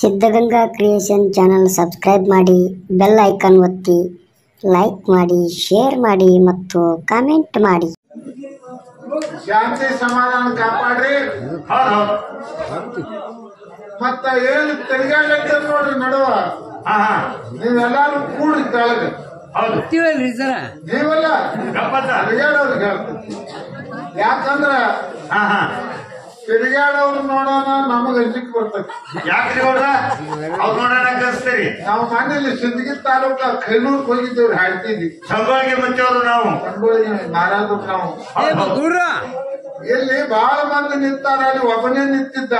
Siddaganga creation channel subscribe ಮಾಡಿ, bell icon ಒತ್ತಿ, like ಮಾಡಿ, ಶೇರ್ ಮಾಡಿ ಮತ್ತು ಕಾಮೆಂಟ್ ಮಾಡಿ. ಶಾಂತಿ ಸಮಾಧಾನ ಕಾಪಾಡ್ರಿ. ಮತ್ತ ಏನು ತಿರುಗಾಡ್ಲಿಕ್ಕೆ ನೋಡ್ರಿ ನಡುವ ನೀವೆಲ್ಲಾರು ಕೂಡ್ರಿ ಕೆಳಗ. ನೀವಲ್ಲ ತಿರುಗಾಡೋರ್ಗೆ ಯಾಕಂದ್ರ ತಿರುಗಾಡೋರು ನೋಡೋಣ ನಮಗ್ ಅಂಜಿಕ್ ಬರ್ತದೆ. ಯಾಕ್ರಿ ಅವ್ರ ಅವ್ರು ನೋಡೋಣ ಕಳಿಸ್ತೀರಿ. ನಾವು ಮನೇಲಿ ಸಿಂದಗಿ ತಾಲೂಕ ಖೈನೂರ್ ಹೋಗಿದ್ದೇವ್ರಿ, ಹಾಡ್ತಿದ್ವಿ. ಸಂಗೋಳಿಗೆ ಮುಂಚೆವ್ರು ನಾವು ಸಂಗೋಳಿಗೆ ಮಾರಾದ್ರು ನಾವು. ಇಲ್ಲಿ ಬಹಳ ಮಂದಿ ನಿಂತಾರ, ಅಲ್ಲಿ ಒಬ್ಬನೇ ನಿಂತಿದ್ದ.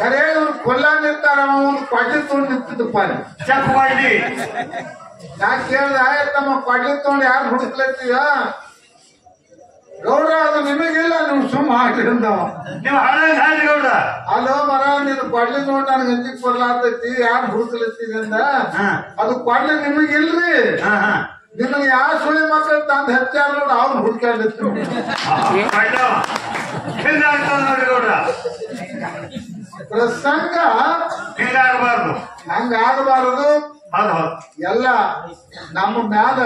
ಖರೇ ಇವ್ರು ಕೊಲ್ಲ ನಿಂತಾರ, ಅವ್ನು ಕೊಡ್ಲಿ ತಗೊಂಡು ನಿಂತಿದ್ದಪ್ಪ. ಚೆಕ್ ಮಾಡಿ ನಾ ಕೇಳ್ದ, ತಮ್ಮ ಕೊಡ್ಲಿ ತಗೊಂಡು ಯಾರು ಹುಡುಕ್ಲತ್ತೀವ ಗೌಡ? ಅದು ನಿಮಗಿಲ್ಲ, ನೀವು ಸುಮ್ಮ ಹಾಕಿ ಅಂದವ. ನೀವು ಹಾಳಾಗಿ ಹಾಡಿ ಗೌಡ. ಅಲ್ಲೋ ಮರ, ನೀನು ಕೊಡ್ಲಿ ನೋಡಿ ನನಗೆ ಅಂಜಿಕ್ ಬರ್ಲಾತೈತಿ, ಯಾರು ಹುಡುಕ್ಲತ್ತೀವಿ ಅಂದ. ಅದು ಕೊಡ್ಲಿ ನಿಮಗಿಲ್ರಿ, ನಿಮಗೆ ಯಾವ ಸುಳಿ ಮಕ್ಕಳು ತಂದು ಹೆಚ್ಚಾರ ನೋಡಿ ಅವ್ನು ಹುಡ್ಕಾಡ್ಲಿತ್ತು. ಪ್ರಸಂಗ ಹಿಂಗಾಗಬಾರ್ದು, ಹಂಗಾಗಬಾರದು. ಎಲ್ಲ ನಮ್ಮ ಮ್ಯಾಲ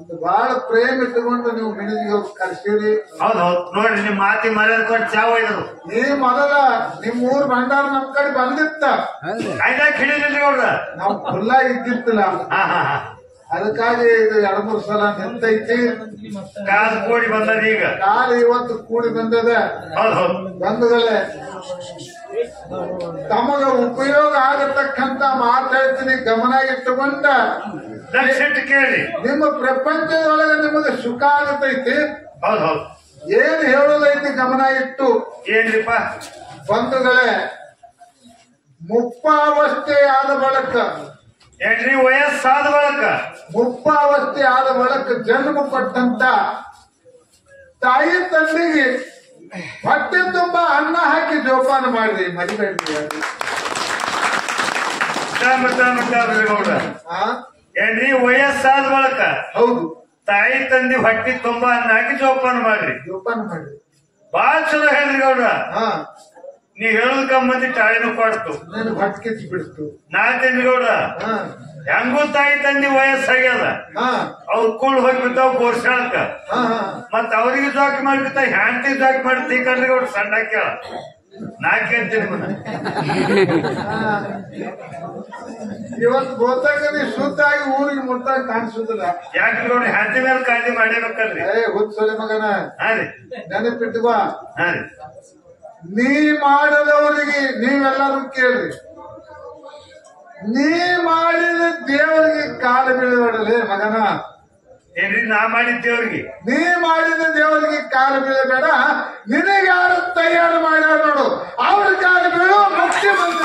ಒಂದು ಬಹಳ ಪ್ರೇಮ ಇಟ್ಟುಕೊಂಡು ನೀವು ಮಿಣಿದಿಗೆ ಹೋಗಿ ಕರ್ಸೀರಿ. ಹೌದೌದು ನೋಡ್ರಿ, ನಿಮ್ ಮಾತಿ ಮರ್ಯಾದ ಕೊಟ್ಟು ಚಾವ ಇದ್ರು. ನೀ ಮೊದಲ ನಿಮ್ ಊರ್ ಭಂಡಾರ ನಮ್ ಕಡೆ ಬಂದಿತ್ತ, ಹಿಡಿದಿಲ್ರಿ ಗೌಡ್ರ. ನಾವು ಖುಲ್ಲ ಇದ್ದಿತ್ತಿಲ್ಲ, ಅದಕ್ಕಾಗಿ ಇದು 2-3 ಸಲ ನಿಂತೈತಿ. ಕಾಲು ಕೂಡಿ ಬಂದದ, ಈಗ ಕಾಲು ಇವತ್ತು ಕೂಡಿ ಬಂದದ. ಬಂಧುಗಳೇ, ತಮಗ ಉಪಯೋಗ ಆಗತಕ್ಕಂತ ಮಾತಾಡ್ತೀನಿ, ಗಮನ ಇಟ್ಟುಕೊಂಡ ಕೇಳಿ. ನಿಮ್ಮ ಪ್ರಪಂಚದೊಳಗೆ ನಿಮಗೆ ಸುಖ ಆಗತೈತಿ. ಹೌದೌದು, ಏನ್ ಹೇಳೋದೈತಿ ಗಮನ ಇಟ್ಟು. ಏನ್ರಿಪ್ಪ ಬಂಧುಗಳೇ, ಮುಪ್ಪಾವಸ್ಥೆ ಆದ ಬಳಕ, ಏನ್ರಿ ವಯಸ್ಸಾದ ಬಳಕ, ಮುಪ್ಪಾವಸ್ಥೆ ಆದ ಬಳಕ ಜನ್ಮ ಕೊಟ್ಟಂತ ತಾಯಿ ತಂದೆಗೆ ಹೊಟ್ಟೆ ತುಂಬಾ ಅನ್ನ ಹಾಕಿ ಜೋಪಾನ ಮಾಡ್ರಿ, ಮರಿಬೇಡ್ರಿ. ಗೌಡ ಏನ್ರಿ ವಯಸ್ಸಾದ ಬಳಕ ಹೌದು, ತಾಯಿ ತಂದೆ ಹೊಟ್ಟಿ ತುಂಬಾ ಅನ್ನ ಹಾಕಿ ಜೋಪಾನ ಮಾಡ್ರಿ, ಜೋಪಾನ ಮಾಡ್ರಿ. ಬಾಳ ಚಲೋ ಹೇಳ್ರಿ ಗೌಡ್ರ. ನೀವ್ ಹೇಳುದಕ್ಕ ಮಂದಿ ತಾಯಿನೂ ಕೊಡ್ತು, ನಾನು ಹೊಟ್ಟೆ ಕಿಚ್ಚಿ ಬಿಡ್ತು. ನಾ ತಿಂದ್ರಿ ಗೌಡ್ರ. ಹೆಂಗೂ ತಾಯಿ ತಂದೆ ವಯಸ್ಸಾಗ್ಯದ, ಅವ್ರು ಕೂಳ್ ಹೋಗ್ಬಿಡ್ತಾವ್ ಗೋರ್ಸಾಳಕ, ಮತ್ ಅವ್ರಿಗೆ ಜಾಕಿ ಮಾಡ್ಬಿಡ್ತಾವ, ಹ್ಯಾಂಟಿ ಜಾಕಿ ಮಾಡ್ತೀವಿ ಕಣ್ರಿ ಗೌಡ್ರ. ಸಣ್ಣ ಕೇಳ ನಾ ಕೇಳ್ತೀನಿ. ಇವತ್ತು ಗೊತ್ತಾಗ ನೀ ಶುದ್ಧ ಆಗಿ ಊರಿಗೆ ಮುಟ್ಟಾಗ ಕಾಣಿಸುದಿಲ್ಲ. ಯಾಕ್ರಿ ಗೌಡ್ರ, ಹ್ಯಾಂಟಿ ಮೇಲೆ ಕಾಳಜಿ ಮಾಡೇಬೇಕಲ್ರಿ. ಹುಚ್ಚೊಲೆ ಮಗನ, ಹಾ ರೀ, ನೆನಪಿಟ್ಟುವ. ಹಾ ರೀ, ನೀ ಮಾಡದವರಿಗೆ ನೀವೆಲ್ಲರೂ ಕೇಳ್ರಿ, ನೀ ಮಾಡಿದ ದೇವರಿಗೆ ಕಾಲ ಬೀಳಬೇಡಲೇ ಮಗನ. ಏನ್ರಿ ನಾ ಮಾಡಿದ್ದೇವ್ರಿಗೆ? ನೀ ಮಾಡಿದ ದೇವರಿಗೆ ಕಾಲ ಬೀಳಬೇಡ, ನಿನಗೆ ಯಾರು ತಯಾರು ಮಾಡ್ಯಾರ ನೋಡು ಅವ್ರ ಕಾಲ ಬೀಳು. ಮುಖ್ಯ ಬಂದು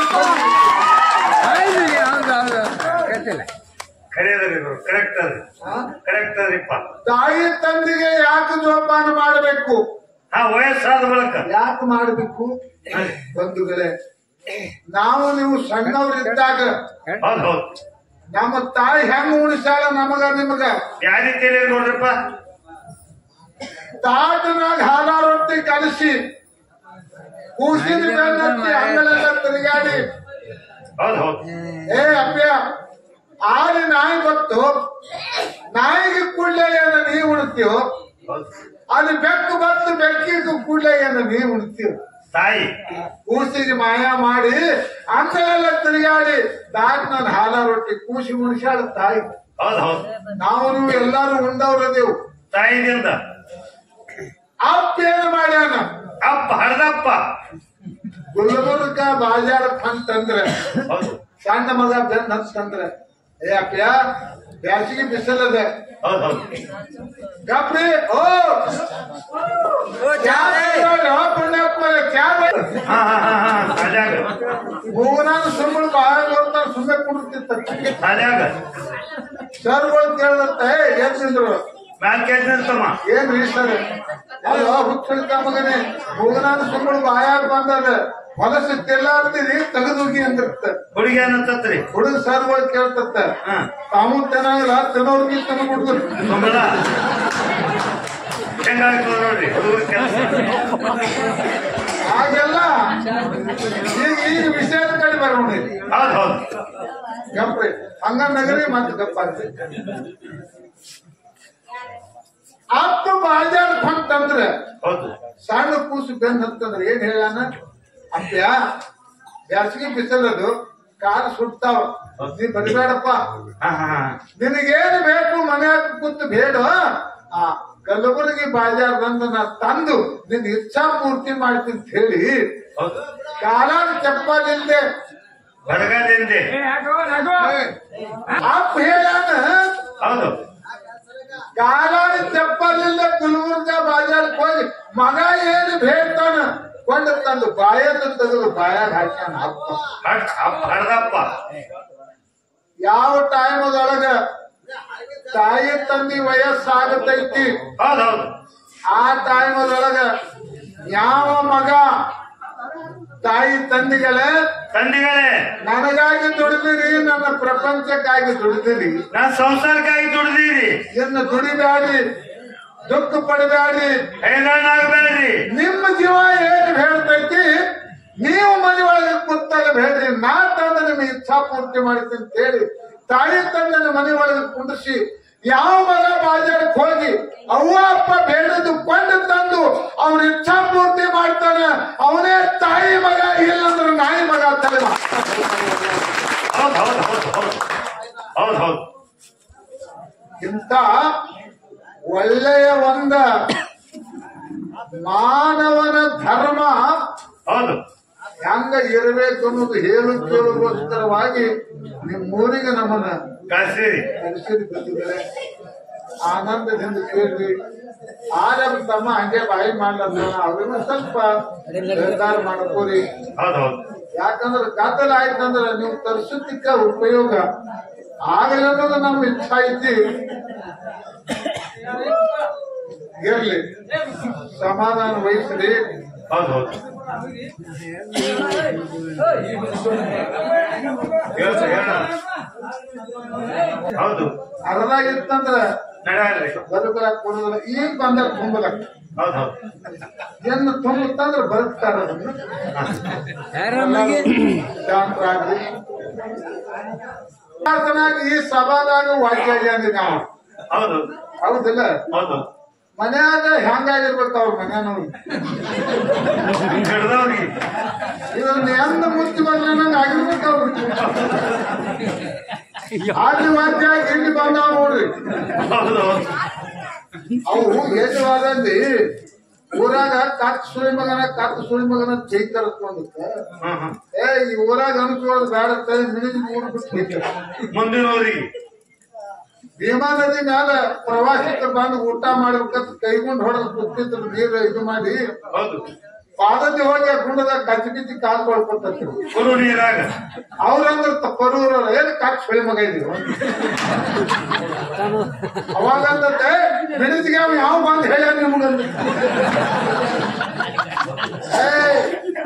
ಖರೇದ್ರಿ, ಕರೆಕ್ಟ್ ಅದ್ರಿ, ಕರೆಕ್ಟ್ ಅದ್ರಿಪ್ಪ. ತಾಯಿ ತಂದೆಗೆ ಯಾಕೆ ಜೋಪಾನ ಮಾಡಬೇಕು? ವಯಸ್ಸಾದ ಬಳಕ ಯಾಕೆ ಮಾಡಬೇಕು? ಬಂಧುಗಳೇ, ನಾವು ನೀವು ಸಣ್ಣವ್ರಿದ್ದಾಗ ನಮ್ಮ ತಾಯಿ ಹೆಂಗ್ ಉಣಿಸಾಳ ನಮಗ ನಿಮಗ ಯಾರಿಗೆ ತಿಳಿಯ ನೋಡ್ರಪ್ಪ. ತಾಟನಾಗ ಹಾಲ ರೊಟ್ಟಿ ಕಲಸಿ ಕೂಸಿನ ಬೆನ್ನತ್ತಿ ಅಂಗಳೆಲ್ಲ ತಿರುಗಾಡಿ, ಏ ಅಪ್ಪ್ಯ ಆಲಿ ನಾಯಿ ಬತ್ತು, ನಾಯಿಗೆ ಕೂಡ್ಲೆ ಏನ ನೀ ಉಣ್ತೀವೋ, ಅಲ್ಲಿ ಬೆಕ್ಕು ಬತ್ತು ಬೆಕ್ಕಿಗೆ ಕೂಡ್ಲೆ ಏನ ನೀ ಉಣ್ತೀವ. ತಾಯಿ ಕೂಸಿಗೆ ಮಾಯ ಮಾಡಿ ಅಂಗಳೆಲ್ಲ ತಿರುಗಾಡಿ ತಾಟ್ ನಾನು ಹಾಲ ರೊಟ್ಟಿ ಕೂಸಿ ಉಣಿಸಾಳ ತಾಯಿ. ನಾವು ನೀವು ಎಲ್ಲಾರು ಉಂಡವ್ರದೇವು ತಾಯಿದಿಂದ. ಅಪ್ಪ ಏನ್ ಮಾಡ್ಯಾನ? ಅಪ್ಪ ಹರ್ದಪ್ಪ ಗುಲ್ಬರ್ಗ ಬಾಜಾರ ಅಂತಂದ್ರೆ ಸಣ್ಣ ಮಗ ಬೆನ್ ಅಂತಂದ್ರೆ, ಏ ಅಪ್ಪ್ಯ ಬ್ಯಾಸಿಗೆ ಬಿಸಿಲದ ಗಪ್ರಿ, ಓ ಮೂಗನಾನ ಸುಮ್ಮನೆ ಬಾಳ ಸುಮ್ಮನೆ ಕುಡಿತಿತ್ತ. ಸರ್ಗಳು ಕೇಳತ್ತ, ಏನ್ ತಿಂದ್ರು? ಮ್ಯಾಲ್ ಕೇಳ್ತಮ್ಮ, ಏನ್ರಿ ಸರ್? ಅಲ್ಲ ಹುಚ್ಚಳಿಕ ಮಗನೇ, ಮೂಗನಾನ ಸುಮ್ಮನೆ ಬಾಯಾಗ ಬಂದದ, ಹೊಲಸು ತೆಲ್ಲಾಡ್ತೀರಿ ತೆಗೆದೋಗಿ ಅಂದಿರ್ತ. ಹುಡುಗಿ ಏನಂತತ್ರಿ? ಹುಡುಗ ಸರ್ಗಳು ಕೇಳ್ತತ್ತ, ತಾವು ಚೆನ್ನಾಗಿಲ್ಲ ತಿನ್ನೋರ್ಗಿ ತಂದು ಹುಡುಗರು ಹೆಂಗಾಗ್ತದ ನೋಡ್ರಿ ಹುಡುಗರ ಕೆಲಸ. ಹಾಗೆಲ್ಲ ಈಗ ಐತಿ ಹೌದ್ ಹೌದು ಗಪ್ರಿ ಹಂಗ ನಗರಿ ಮತ್ತೆ ಗಪ್ಪ ಅಪ್ಪ ಬಾಜಾರ್ ಹೊಂಟಂದ್ರೆ ಹೌದು ಸಣ್ಣ ಕೂಸು ಬೆನ್ ಹತ್ತಂದ್ರೆ ಏನ್ ಹೇಳಾನ ಅಪ್ಪ್ಯ ಬ್ಯಾಸಿಗೆ ಬಿಸಿಲದು ಕಾಲು ಸುಡ್ತಾವ ನೀ ಬರಿಬೇಡಪ್ಪ ನಿನಗೇನು ಬೇಕು ಮನ್ಯಾಗ ಕೂತು ಬೇಡ ಆ ಕಲಬುರಗಿ ಬಾಜಾರ್ ಬಂದು ನಾ ತಂದು ನಿನ್ ಇಚ್ಛಾ ಪೂರ್ತಿ ಮಾಡ್ತೀನಿ ಅಂತ ಹೇಳಿ ಕಾಲಾನ ಚಪ್ಪಲಿಂದೆ ಬಡಗದಿಂದೆ ಅಪ್ಪ ಹೇಳಾನ ಹೌದು ಕಾಲಾನ ಚಪ್ಪಲಿಂದ ಕುಲಬುರ್ಗ ಬಾಜಾರ್ಕ್ ಹೋಗಿ ಮಗ ಏನು ಬೇಡ್ತಾನ ಕೊಂಡು ತಂದು ಬಾಯನ್ನು ತೆಗೆದು ಬಾಯಾಗ ಹಾಕ್ಯಾನ ಅಪ್ಪ ಹಡ್ದಪ್ಪ ಯಾವ ಟೈಮದೊಳಗ ತಾಯಿ ತಂದಿ ವಯಸ್ಸಾಗತೈತಿ ಹೌದೌದು ಆ ಟೈಮದೊಳಗ ಯಾವ ಮಗ ತಾಯಿ ತಂದಿಗಳೇ ನನಗಾಗಿ ದುಡಿದಿರಿ ನನ್ನ ಪ್ರಪಂಚಕ್ಕಾಗಿ ದುಡಿದಿರಿ ನಾನ್ ಸಂಸಾರಕ್ಕಾಗಿ ದುಡಿದೀರಿ ಇನ್ನು ದುಡಿಬ್ಯಾಡ್ರಿ ದುಃಖ ಪಡಬ್ಯಾಡ್ರಿ ಹೈರಾಣಾಗಬೇಡ್ರಿ ನಿಮ್ಮ ಜೀವ ಏನ್ ಹೇಳ್ತೈತಿ ನೀವು ಮನೆ ಒಳಗೆ ಕೂತಾಗ ಬೇಡ್ರಿ ನಾ ತಂದ ನಿಮ್ಗೆ ಇಚ್ಛಾ ಪೂರ್ತಿ ಮಾಡ್ತೀನಿ ಅಂತ ಹೇಳಿ ತಾಯಿ ತಂದನ ಮನೆ ಒಳಗೆ ಕುಂಡಿಸಿ ಯಾವ ಮಗ ಬಾಜಾರಕ್ಕೆ ಹೋಗಿ ಅವ್ವ ಅಪ್ಪ ಬೇಡದು ಕೊಂಡು ತಂದು ಅವ್ರ ಇಚ್ಛಾ ಪೂರ್ತಿ ಮಾಡ್ತಾನ ಅವನೇ ತಾಯಿ ಮಗ ಇಲ್ಲಂದ್ರೆ ನಾಯಿ ಮಗ ತಲೆ ಹೌದ್ ಹೌದ್ ಹೌದ್ ಹೌದ್ ಹೌದ್ ಹೌದ್ ಇಂಥ ಒಳ್ಳೆಯ ಒಂದ ಮಾನವನ ಧರ್ಮ ಹೌದು ಹೆಂಗ ಇರಬೇಕು ಅನ್ನೋದು ಹೇಳು ಕೇಳುಗೋಸ್ಕರವಾಗಿ ನಿಮ್ಮೂರಿಗೆ ನಮ್ಮನ್ನ ಕಳ್ಸಿರಿ ಕರೆಸಿರಿ ಬಂದಿದ್ದಾರೆ ಆನಂದದಿಂದ ಕೇಳ್ರಿ ಆದ್ರೆ ತಮ್ಮ ಹಂಗೆ ಬಾಯಿ ಮಾಡ್ಲಂದ್ರ ಅವ್ರಿಗೂ ಸ್ವಲ್ಪ ನಿರ್ಧಾರ ಮಾಡ್ಕೋರಿ ಹೌದ್ ಹೌದು ಯಾಕಂದ್ರೆ ಗದ್ದಲ ಆಯ್ತಂದ್ರ ನೀವು ತರಿಸೋದಿಕ್ಕ ಉಪಯೋಗ ಆಗಲಿ ಅನ್ನೋದು ನಮ್ಮ ಇಚ್ಛಾ ಐತಿ ಇರ್ಲಿ ಸಮಾಧಾನ ವಹಿಸ್ರಿ ಹೌದ್ ಹೌದು ಹೌದು ಅರ್ಧಾಗ ಇತ್ತಂದ್ರ ನಡ್ರಿ ಬದುಕಲಾಕ ಕೊಡೋದಿಲ್ಲ ಈಗ ಬಂದಾಗ ತುಂಬಲಕ್ಕ ಹೌದ್ ಹೌದು ಏನು ತುಂಬುತ್ತಂದ್ರ ಬದುಕ್ತಾರ ಶಾಂತರಾಗ್ರಿ ಈ ಸಭಾದಾಗ ವಾಕ್ಯ ಆಗ್ಯಾನ್ರಿ ನಾವು ಹೌದು ಹೌದಿಲ್ಲ ಹೌದು ಮನ್ಯಾಗ ಹೆಂಗಾಗಿರ್ಬೇಕು ಅವ್ರ ಮನ್ಯಾನವ್ರು ಹಿಡ್ದವ್ರಿಗೆ ಇದನ್ನ ಎಂದ ಮುಚ್ಚಿ ಬಂದ್ರೆ ನಂಗೆ ಆಗಿರ್ಬೇಕು ಅವ್ರು ಅಲ್ಲಿ ವಾಕ್ಯ ಇಲ್ಲಿ ಬಂದಾವ ನೋಡ್ರಿ ಹೌದು ಅವು ಯಜವಾದಲ್ಲಿ ಊರಾಗ ಕತ್ ಸುಳಿ ಮಗನ ಜೈತಾರ ಈ ಊರಾಗ ಅನುಸೋದು ಬೇಡ ಮಿಣಿದು ಮೂಡ್ಬಿಟ್ಟು ಮುಂದಿನವರಿಗೆ ಭೀಮಾ ನದಿ ಮ್ಯಾಲ ಪ್ರವಾಸಿಗರು ಬಂದು ಊಟ ಮಾಡ್ಬೇಕಂತ ಕೈಗೊಂಡು ಹೊಡೆದು ಕೂತಿದ್ರು ನೀರು ಇದು ಮಾಡಿ ಹೌದು ಪಾದತಿ ಹೋಗಿ ಆ ಗುಂಡದಾಗ ಕಚ್ಚಿ ಬಿಚ್ಚಿ ಕಾಲ್ ಕೊಡ್ಕೊತಿದ್ರು ಕುರು ನೀರಾಗ ಅವ್ರಂದ್ರ ಪರೂರ ಏನ್ ಕಾಕ್ ಸುಳಿ ಮಗ ಇದೀವಿ ಅವಾಗಂದ್ರೆ ಮಿಣಿದಿಗೆ ಅವ್ ಯಾವ ಬಂದ್ ಹೇಳ ನಿಮ್ಗಂತ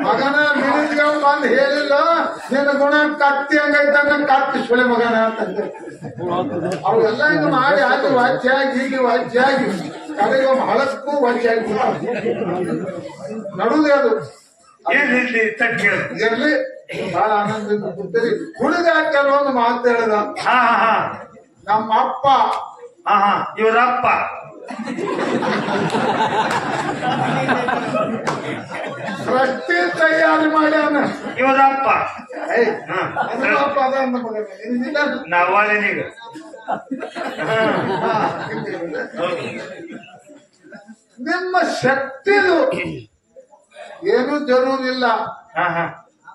ಮಗನ ಮಿಣಿದಿಗೆ ಅವ್ ಬಂದ್ ಹೇಳಿಲ್ಲ ನಿನ್ನ ಗುಣ ಕತ್ತಿ ಹಂಗೈತಂಗ ಕತ್ತಿ ಸುಳಿ ಮಗನ ಅಂತಂದ್ರೆ ಅವೆಲ್ಲ ಹಿಂಗ ಮಾಡಿ ಅಲ್ಲಿ ವಾಚ್ಯ ಆಗಿ ಇಲ್ಲಿ ವಾಚ್ಯ ಆಗಿ ಕಡೆಗೆ ಹಳಕ್ಕೂ ವಾಚ್ಯ ಆಗಿ ನಡುದೇ ಅದು ಏನಿರ್ಲಿ ತಕ್ಕ ಇರ್ಲಿ ಬಹಳ ಆನಂದದಿಂದ ಕೂತೀರಿ ಹುಡುಗ ಕೆಲವೊಂದು ಮಾತು ಹೇಳ್ದ ಹಾ ಹಾ ನಮ್ಮ ಅಪ್ಪ ಹಾ ಹಾ ಇವರಪ್ಪ ಸೃಷ್ಟಿ ತಯಾರಿ ಮಾಡ್ಯಾನ ಇವರಪ್ಪ ಅಪ್ಪ ಅದ ಅಂದ ಮಗನ ನಾವಾಲಿನೀಗ ನಿಮ್ಮ ಶಕ್ತಿದು ಏನು ಜರೂರಿಲ್ಲ ಹಾ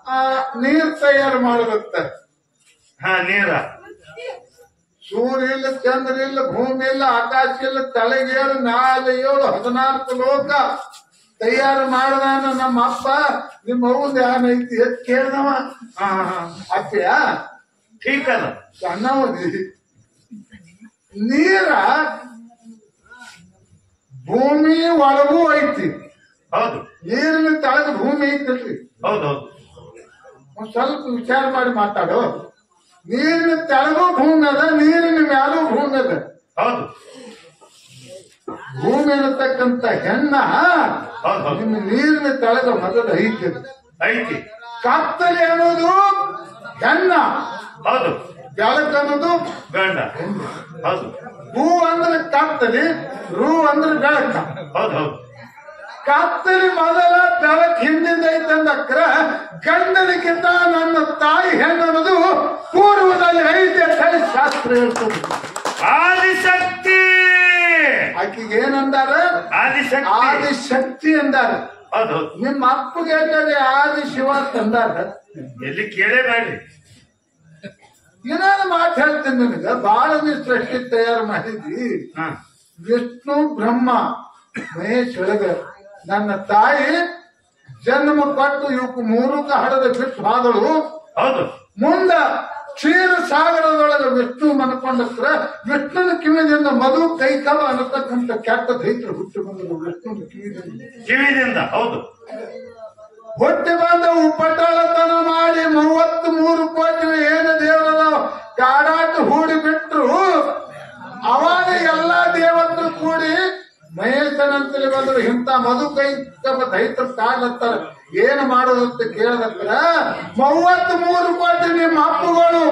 ಹಾ ನೀರ್ ತಯಾರು ಮಾಡಬೇಕ ಹಾ ನೀರ ಸೂರ್ಯ ಇಲ್ಲ ಚಂದ್ರ ಇಲ್ಲ ಭೂಮಿ ಇಲ್ಲ ಆಕಾಶ ಇಲ್ಲ ತಲೆಗೇಳು ನಾಳೆ 14 ಲೋಕ ತಯಾರು ಮಾಡದಾನ ನಮ್ಮ ಅಪ್ಪ ನಿಮ್ಮ ಅವ್ವದ ಏನೈತಿ ಎತ್ ಕೇಳ್ದವ ಅಪ್ಪಯ ಠೀಕ್ ಅದ ಸಣ್ಣವದಿ ನೀರ ಭೂಮಿ ಒಳಗೂ ಐತಿ ಹೌದು ನೀರಿನ ತಳಗ ಭೂಮಿ ಐತಲ್ರಿ ಹೌದು ಹೌದು ಒಂದ್ ಸ್ವಲ್ಪ ವಿಚಾರ ಮಾಡಿ ಮಾತಾಡು ನೀರಿನ ತೆಳಗೂ ಭೂಮಿ ಅದ ನೀರಿನ ಮ್ಯಾಲೂ ಭೂಮಿ ಅದ ಹೌದು ಭೂಮಿ ಇರತಕ್ಕಂತ ಹೆಣ್ಣ ನಿಮ್ಮ ನೀರಿನ ತೆಳಗ ಮೊದಲು ಐತಿ ಐತಿ ಕತ್ತಲೆ ಅನ್ನೋದು ಹೆಣ್ಣ, ಹೌದು. ಬೆಳಕು ಅನ್ನೋದು ಗಂಡ. ಹೌದು. ಹೂ ಅಂದ್ರೆ ಕತ್ತಲಿ, ರೂ ಅಂದ್ರೆ ಬೆಳಕ. ಹೌದು ಹೌದು. ಕತ್ತಲಿ ಮೊದಲ ಬೆಳಕ್ ಹಿಂದಿಂದ ಐತಂದಕ್ರ ಗಂಡನಿಗಿಂತ ನನ್ನ ತಾಯಿ ಹೆಣ್ಣು ಅನ್ನೋದು ಪೂರ್ವದಲ್ಲಿ ಐತೆ ಅಂತ ಹೇಳಿ ಶಾಸ್ತ್ರ ಹೇಳ್ತದೆ. ಆದಿಶಕ್ತಿ. ಆಕಿಗೆ ಏನಂದಾರ? ಆದಿಶಕ್ತಿ. ಆದಿಶಕ್ತಿ ಅಂದಾರ. ಹೌದು. ನಿಮ್ಮ ಅಪ್ಪಗೆ ಹೇಳ್ತಾರೆ ಆದಿ ಶಿವ ಅಂದಾರ. ಎಲ್ಲಿ ಕೇಳೇಬೇಡ್ರಿ. ಏನಾದ್ರು ಮಾತು ಹೇಳ್ತೀನಿ ನಿನಗ. ಬಾಳ ನೀ ಸೃಷ್ಟಿ ತಯಾರು ಮಾಡಿದ್ವಿ. ವಿಷ್ಣು ಬ್ರಹ್ಮ ಮಹೇಶ್ ಒಳಗ ನನ್ನ ತಾಯಿ ಜನ್ಮ ಕೊಟ್ಟು ಇವಕ್ಕೆ ಮೂರಕ್ಕ ಹಡದ ಬಿಟ್ಟು ಹೋದಳು. ಹೌದು. ಮುಂದ ಕ್ಷೀರ ಸಾಗರದೊಳಗೆ ವಿಷ್ಣು ಮನ್ಕೊಂಡಕ್ರ ವಿಷ್ಣುನ ಕಿವಿದಿಂದ ಮಧು ಕೈಕವ ಅನ್ನತಕ್ಕಂಥ ಕೆಟ್ಟ ದೈತ್ರು ಹುಟ್ಟಿ ಬಂದರು. ವಿಷ್ಣುನ ಕಿವಿದಿಂದ. ಹೌದು. ಹುಟ್ಟಿ ಬಂದ ಉಪಟಳತನ ಮಾಡಿ 33 ಕೋಟಿ ಏನು ದೇವರದಾವ ಕಾಡಾಟ ಹೂಡಿ ಬಿಟ್ರು. ಅವಾಗ ಎಲ್ಲಾ ದೇವತರು ಕೂಡಿ ಮಹೇಶನಂತಲಿ ಬಂದ್ರು. ಇಂಥ ಮಧು ಕೈ ದೈತ್ರು ಕಾಡ್ಲತ್ತಾರ. ಏನ್ ಮಾಡೋದಂತ ಕೇಳದತ್ರ 33 ಕೋಟಿ ನಿಮ್ಮ ಅಪ್ಪುಗಳು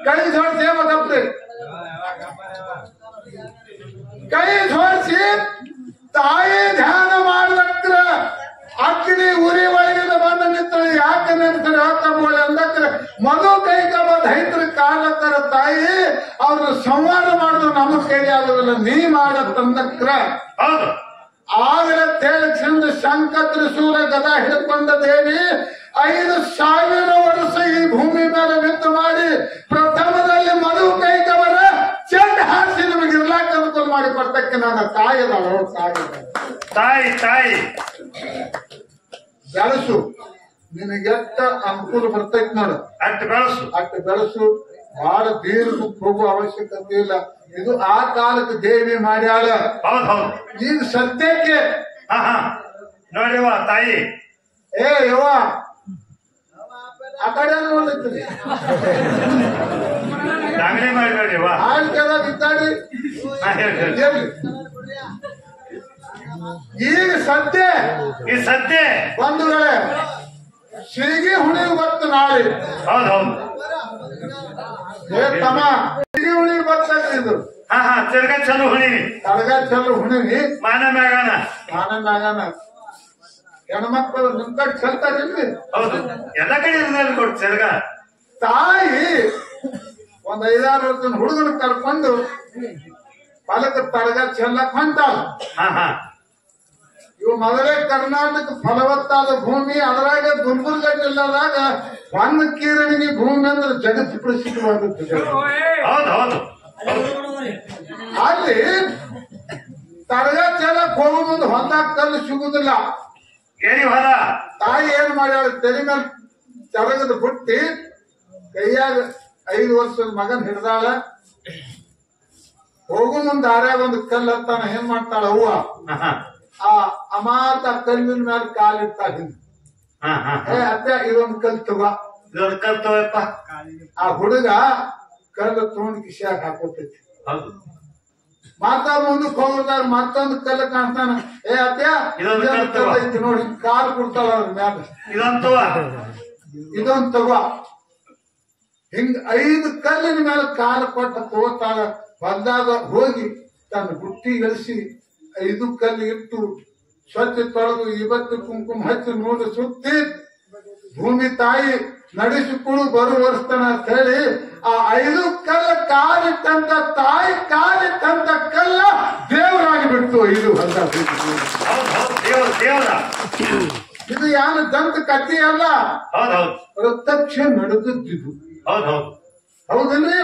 ಕೈ ಜೋಡಿಸಿ ಏಮದಪ್ರಿ ಕೈ ಜೋಡಿಸಿ ತಾಯಿ ಧ್ಯಾನ ಮಾಡ್ಲಕ್ರ ಅಗ್ನಿ ಉರಿ ಒಳಗಿಂದ ಬಂದ ನಿಂತಳು. ಯಾಕೆ ನೆನ್ತಾರೆ ಹೇಳ್ತಾರೆ ಅಂದಕ್ರ ಮಧು ಕೈಕಬ ದೈತ್ರ ಕಾಲತ್ತರ ತಾಯಿ ಅವ್ರನ್ನ ಸಂವಾದ ಮಾಡಿದ್ರು. ನಮ್ಮ ಕೈಲಿ ಆಗೋದಿಲ್ಲ, ನೀ ಮಾಡತ್ತಂದಕ್ರ ಆಗಲೇ ತೇಲಕ್ಷಿಂದ ಶಂಖ ತ್ರಿಶೂಲ ಗದಾ ಹಿಡ್ಕೊಂಡ ದೇವಿ 5,000 ವರ್ಷ ಈ ಭೂಮಿ ಮೇಲೆ ಬಿದ್ದು ಮಾಡಿ ಪ್ರಥಮದಲ್ಲಿ ಮಧು ಕೈಕವರ ಚೆಂಡ ಹಾರಿಸಿ ನಿಮಗೆ ಇರ್ಲಾಕ ಅನುಕೂಲ ಮಾಡಿ ಕೊಡ್ತಕ್ಕೆ ನನ್ನ ತಾಯಿ ಅದಾಳ. ತಾಯಿ ತಾಯಿ ಬೆಳಸು ನಿನಗೆಷ್ಟ ಅನುಕೂಲ ಬರ್ತೈತಿ ನೋಡು. ಅಷ್ಟು ಬೆಳಸು. ಬಹಳ ದೀರ್ಘಕ್ಕೆ ಹೋಗುವ ಅವಶ್ಯಕತೆ ಇಲ್ಲ. ಇದು ಆ ಕಾಲಕ್ಕೆ ದೇವಿ ಮಾಡ್ಯಾಳ. ಈಗ ಸದ್ಯಕ್ಕೆ ನೋಡಿವ ತಾಯಿ ಯವ್ವ ಆ ಕಡೆ ನೋಡ್ಲತ್ತೀರಿ ಅಂಗಡಿ ಮಾಡಬೇಡಿ. ಹಾಳು ಕೇಳೋದಿದ್ದಾಡಿ. ಈಗ ಸದ್ಯ ಒಂದು ವೇಳೆ ಸಿರಿಗಿ ಹುಣಿಗೆ ಬತ್ತು ನಾಳೆ. ಹೌದೌದು. ತಮ್ಮ ಸಿರಿಗಿ ಹುಣಿಗೆ ಬರ್ತದೆ ಇದು. ತಿರ್ಗ ಚಲು ಹುಣಿವಿ. ತಡಗ ಚಲು ಹುಣಿವಿ. ಮಾನ ಮ್ಯಾಗಾನ ಹೆಣ್ಮಕ್ಳು ನಿಮ್ ಕಡೆ ಚೆಲ್ತಾರಿಲ್ರಿ. ಹೌದು. ಎಲ್ಲ ಕಡೆ ಕೊಟ್ಟು ತಿರ್ಗ ತಾಯಿ ಒಂದ್ 5-6 ವರ್ಷದ ಹುಡುಗನ ಕರ್ಕೊಂಡು ಹೊಲಕ್ಕ ತಡಗ ಚೆಲ್ಲಕ್ ಹೊಂಟಾಳ. ಇವು ಮೊದಲೇ ಕರ್ನಾಟಕ ಫಲವತ್ತಾದ ಭೂಮಿ. ಅದರಾಗ ಗುಲ್ಬರ್ಗ ಜಿಲ್ಲಾದಾಗ ಒಂದು ಕೀರಣಿಗೆ ಭೂಮಿ ಅಂದ್ರೆ ಜಗತ್ ಪ್ರಸಿದ್ಧವಾಗುತ್ತದೆ. ಅಲ್ಲಿ ತರಗ ಚೆಲ್ಲಕ್ ಹೋಗೋ ಮುಂದೆ ಹೊಂದಾಕ ಕಲ್ಲು ಸಿಗುದಿಲ್ಲ. ತಾಯಿ ಏನ್ ಮಾಡ್ಯಾಳ, ತೆರೆ ಮೇಲೆ ತರಗದ ಬುಟ್ಟಿ ಕೈಯಾಗ 5 ವರ್ಷದ ಮಗನ್ ಹಿಡ್ದಾಳ. ಹೋಗೋ ಮುಂದೆ ಆರ್ಯಾಗ ಒಂದು ಕಲ್ಲು ಹತ್ತಾನ. ಏನ್ ಮಾಡ್ತಾಳ ಅವ್ವ, ಆ ಅಮಾತ ಕಲ್ಲಿನ ಮೇಲೆ ಕಾಲಿಡ್ತಾ ಹಿಂದೆ ಅತ್ತೆ ಇದೊಂದು ಕಲ್ ತಗೋಪ್ಪ. ಆ ಹುಡುಗ ಕಲ್ಲು ತಗೊಂಡು ಕಿಶಿಯಾಗ ಹಾಕೋತೈತಿ. ಮಾತಾ ಮುಂದಕ್ಕೆ ಹೋಗೋದಾಗ ಮತ್ತೊಂದು ಕಲ್ಲು ಕಾಣ್ತಾನ. ಅತ್ಯ ಐತಿ ನೋಡಿ, ಕಾಲು ಕೊಡ್ತಾಳ ಅದ್ರ ಮ್ಯಾಲ, ಇದೊಂದು ತಗೋ. ಹಿಂಗ 5 ಕಲ್ಲಿನ ಮೇಲೆ ಕಾಲು ಕೊಟ್ಟ ತಗೋತಾಳ. ಬಂದಾಗ ಹೋಗಿ ತನ್ನ ಬುಟ್ಟಿ ಗಳಿಸಿ 5 ಕಲ್ಲು ಇಟ್ಟು ಸ್ವಚ್ಛ ತೊಳೆದು ಇವತ್ತು ಕುಂಕುಮ ಹಚ್ಚಿ ನೋಡಿ ಸುತ್ತಿ ಭೂಮಿ ತಾಯಿ ನಡೆಸಿಕೊಂಡು ಬರುವರ್ಸ್ತಾನ ಅಂತ ಹೇಳಿ ಆ 5 ಕಲ್ಲ ಕಾಲಿಟ್ಟಂತ ತಾಯಿ ಕಾಲಿಟ್ಟಂತ ಕಲ್ಲ ದೇವರಾಗಿ ಬಿಡ್ತು. ಇದು ಇದು ಯಾರು ದಂತ ಕಥೆ ಅಲ್ಲ, ಪ್ರತ್ಯಕ್ಷ ನಡೆದಿದ್ದು. ಹೌದಲ್ರಿ?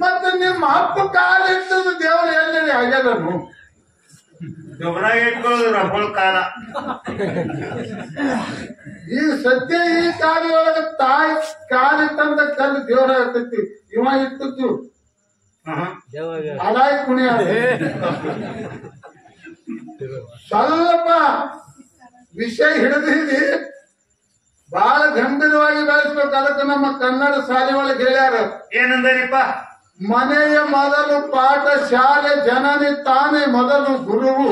ಮತ್ತೆ ನಿಮ್ಮ ಅಪ್ಪ ಕಾಲಿಟ್ಟದು ದೇವರು ಎಲ್ಲೆಲ್ಲಿ ಆಗ್ಯದನು ಕಾಲ. ಈಗ ಸದ್ಯ ಈ ಕಾಲದೊಳಗ ತಾಯಿ ಕಾಲಿಟ್ಟಂತ ಕಲ್ಲು ದೇವರಾಗ್ತೈತಿ. ಇವ ಇಟ್ಟು ಅಲಾಯಿ ಕುಣಿಯ ಸ್ವಲ್ಪ ವಿಷಯ ಹಿಡಿದಿರಿ, ಬಹಳ ಗಂಭೀರವಾಗಿ ಬೆಳೆಸ್ಬೇಕು. ಅದಕ್ಕೆ ನಮ್ಮ ಕನ್ನಡ ಶಾಲೆ ಒಳಗೆ ಹೇಳ್ಯಾರ, ಏನಂದರಿಪ್ಪ, ಮನೆಯ ಮೊದಲು ಪಾಠ ಶಾಲೆ, ಜನನಿ ತಾನೇ ಮೊದಲು ಗುರುವು,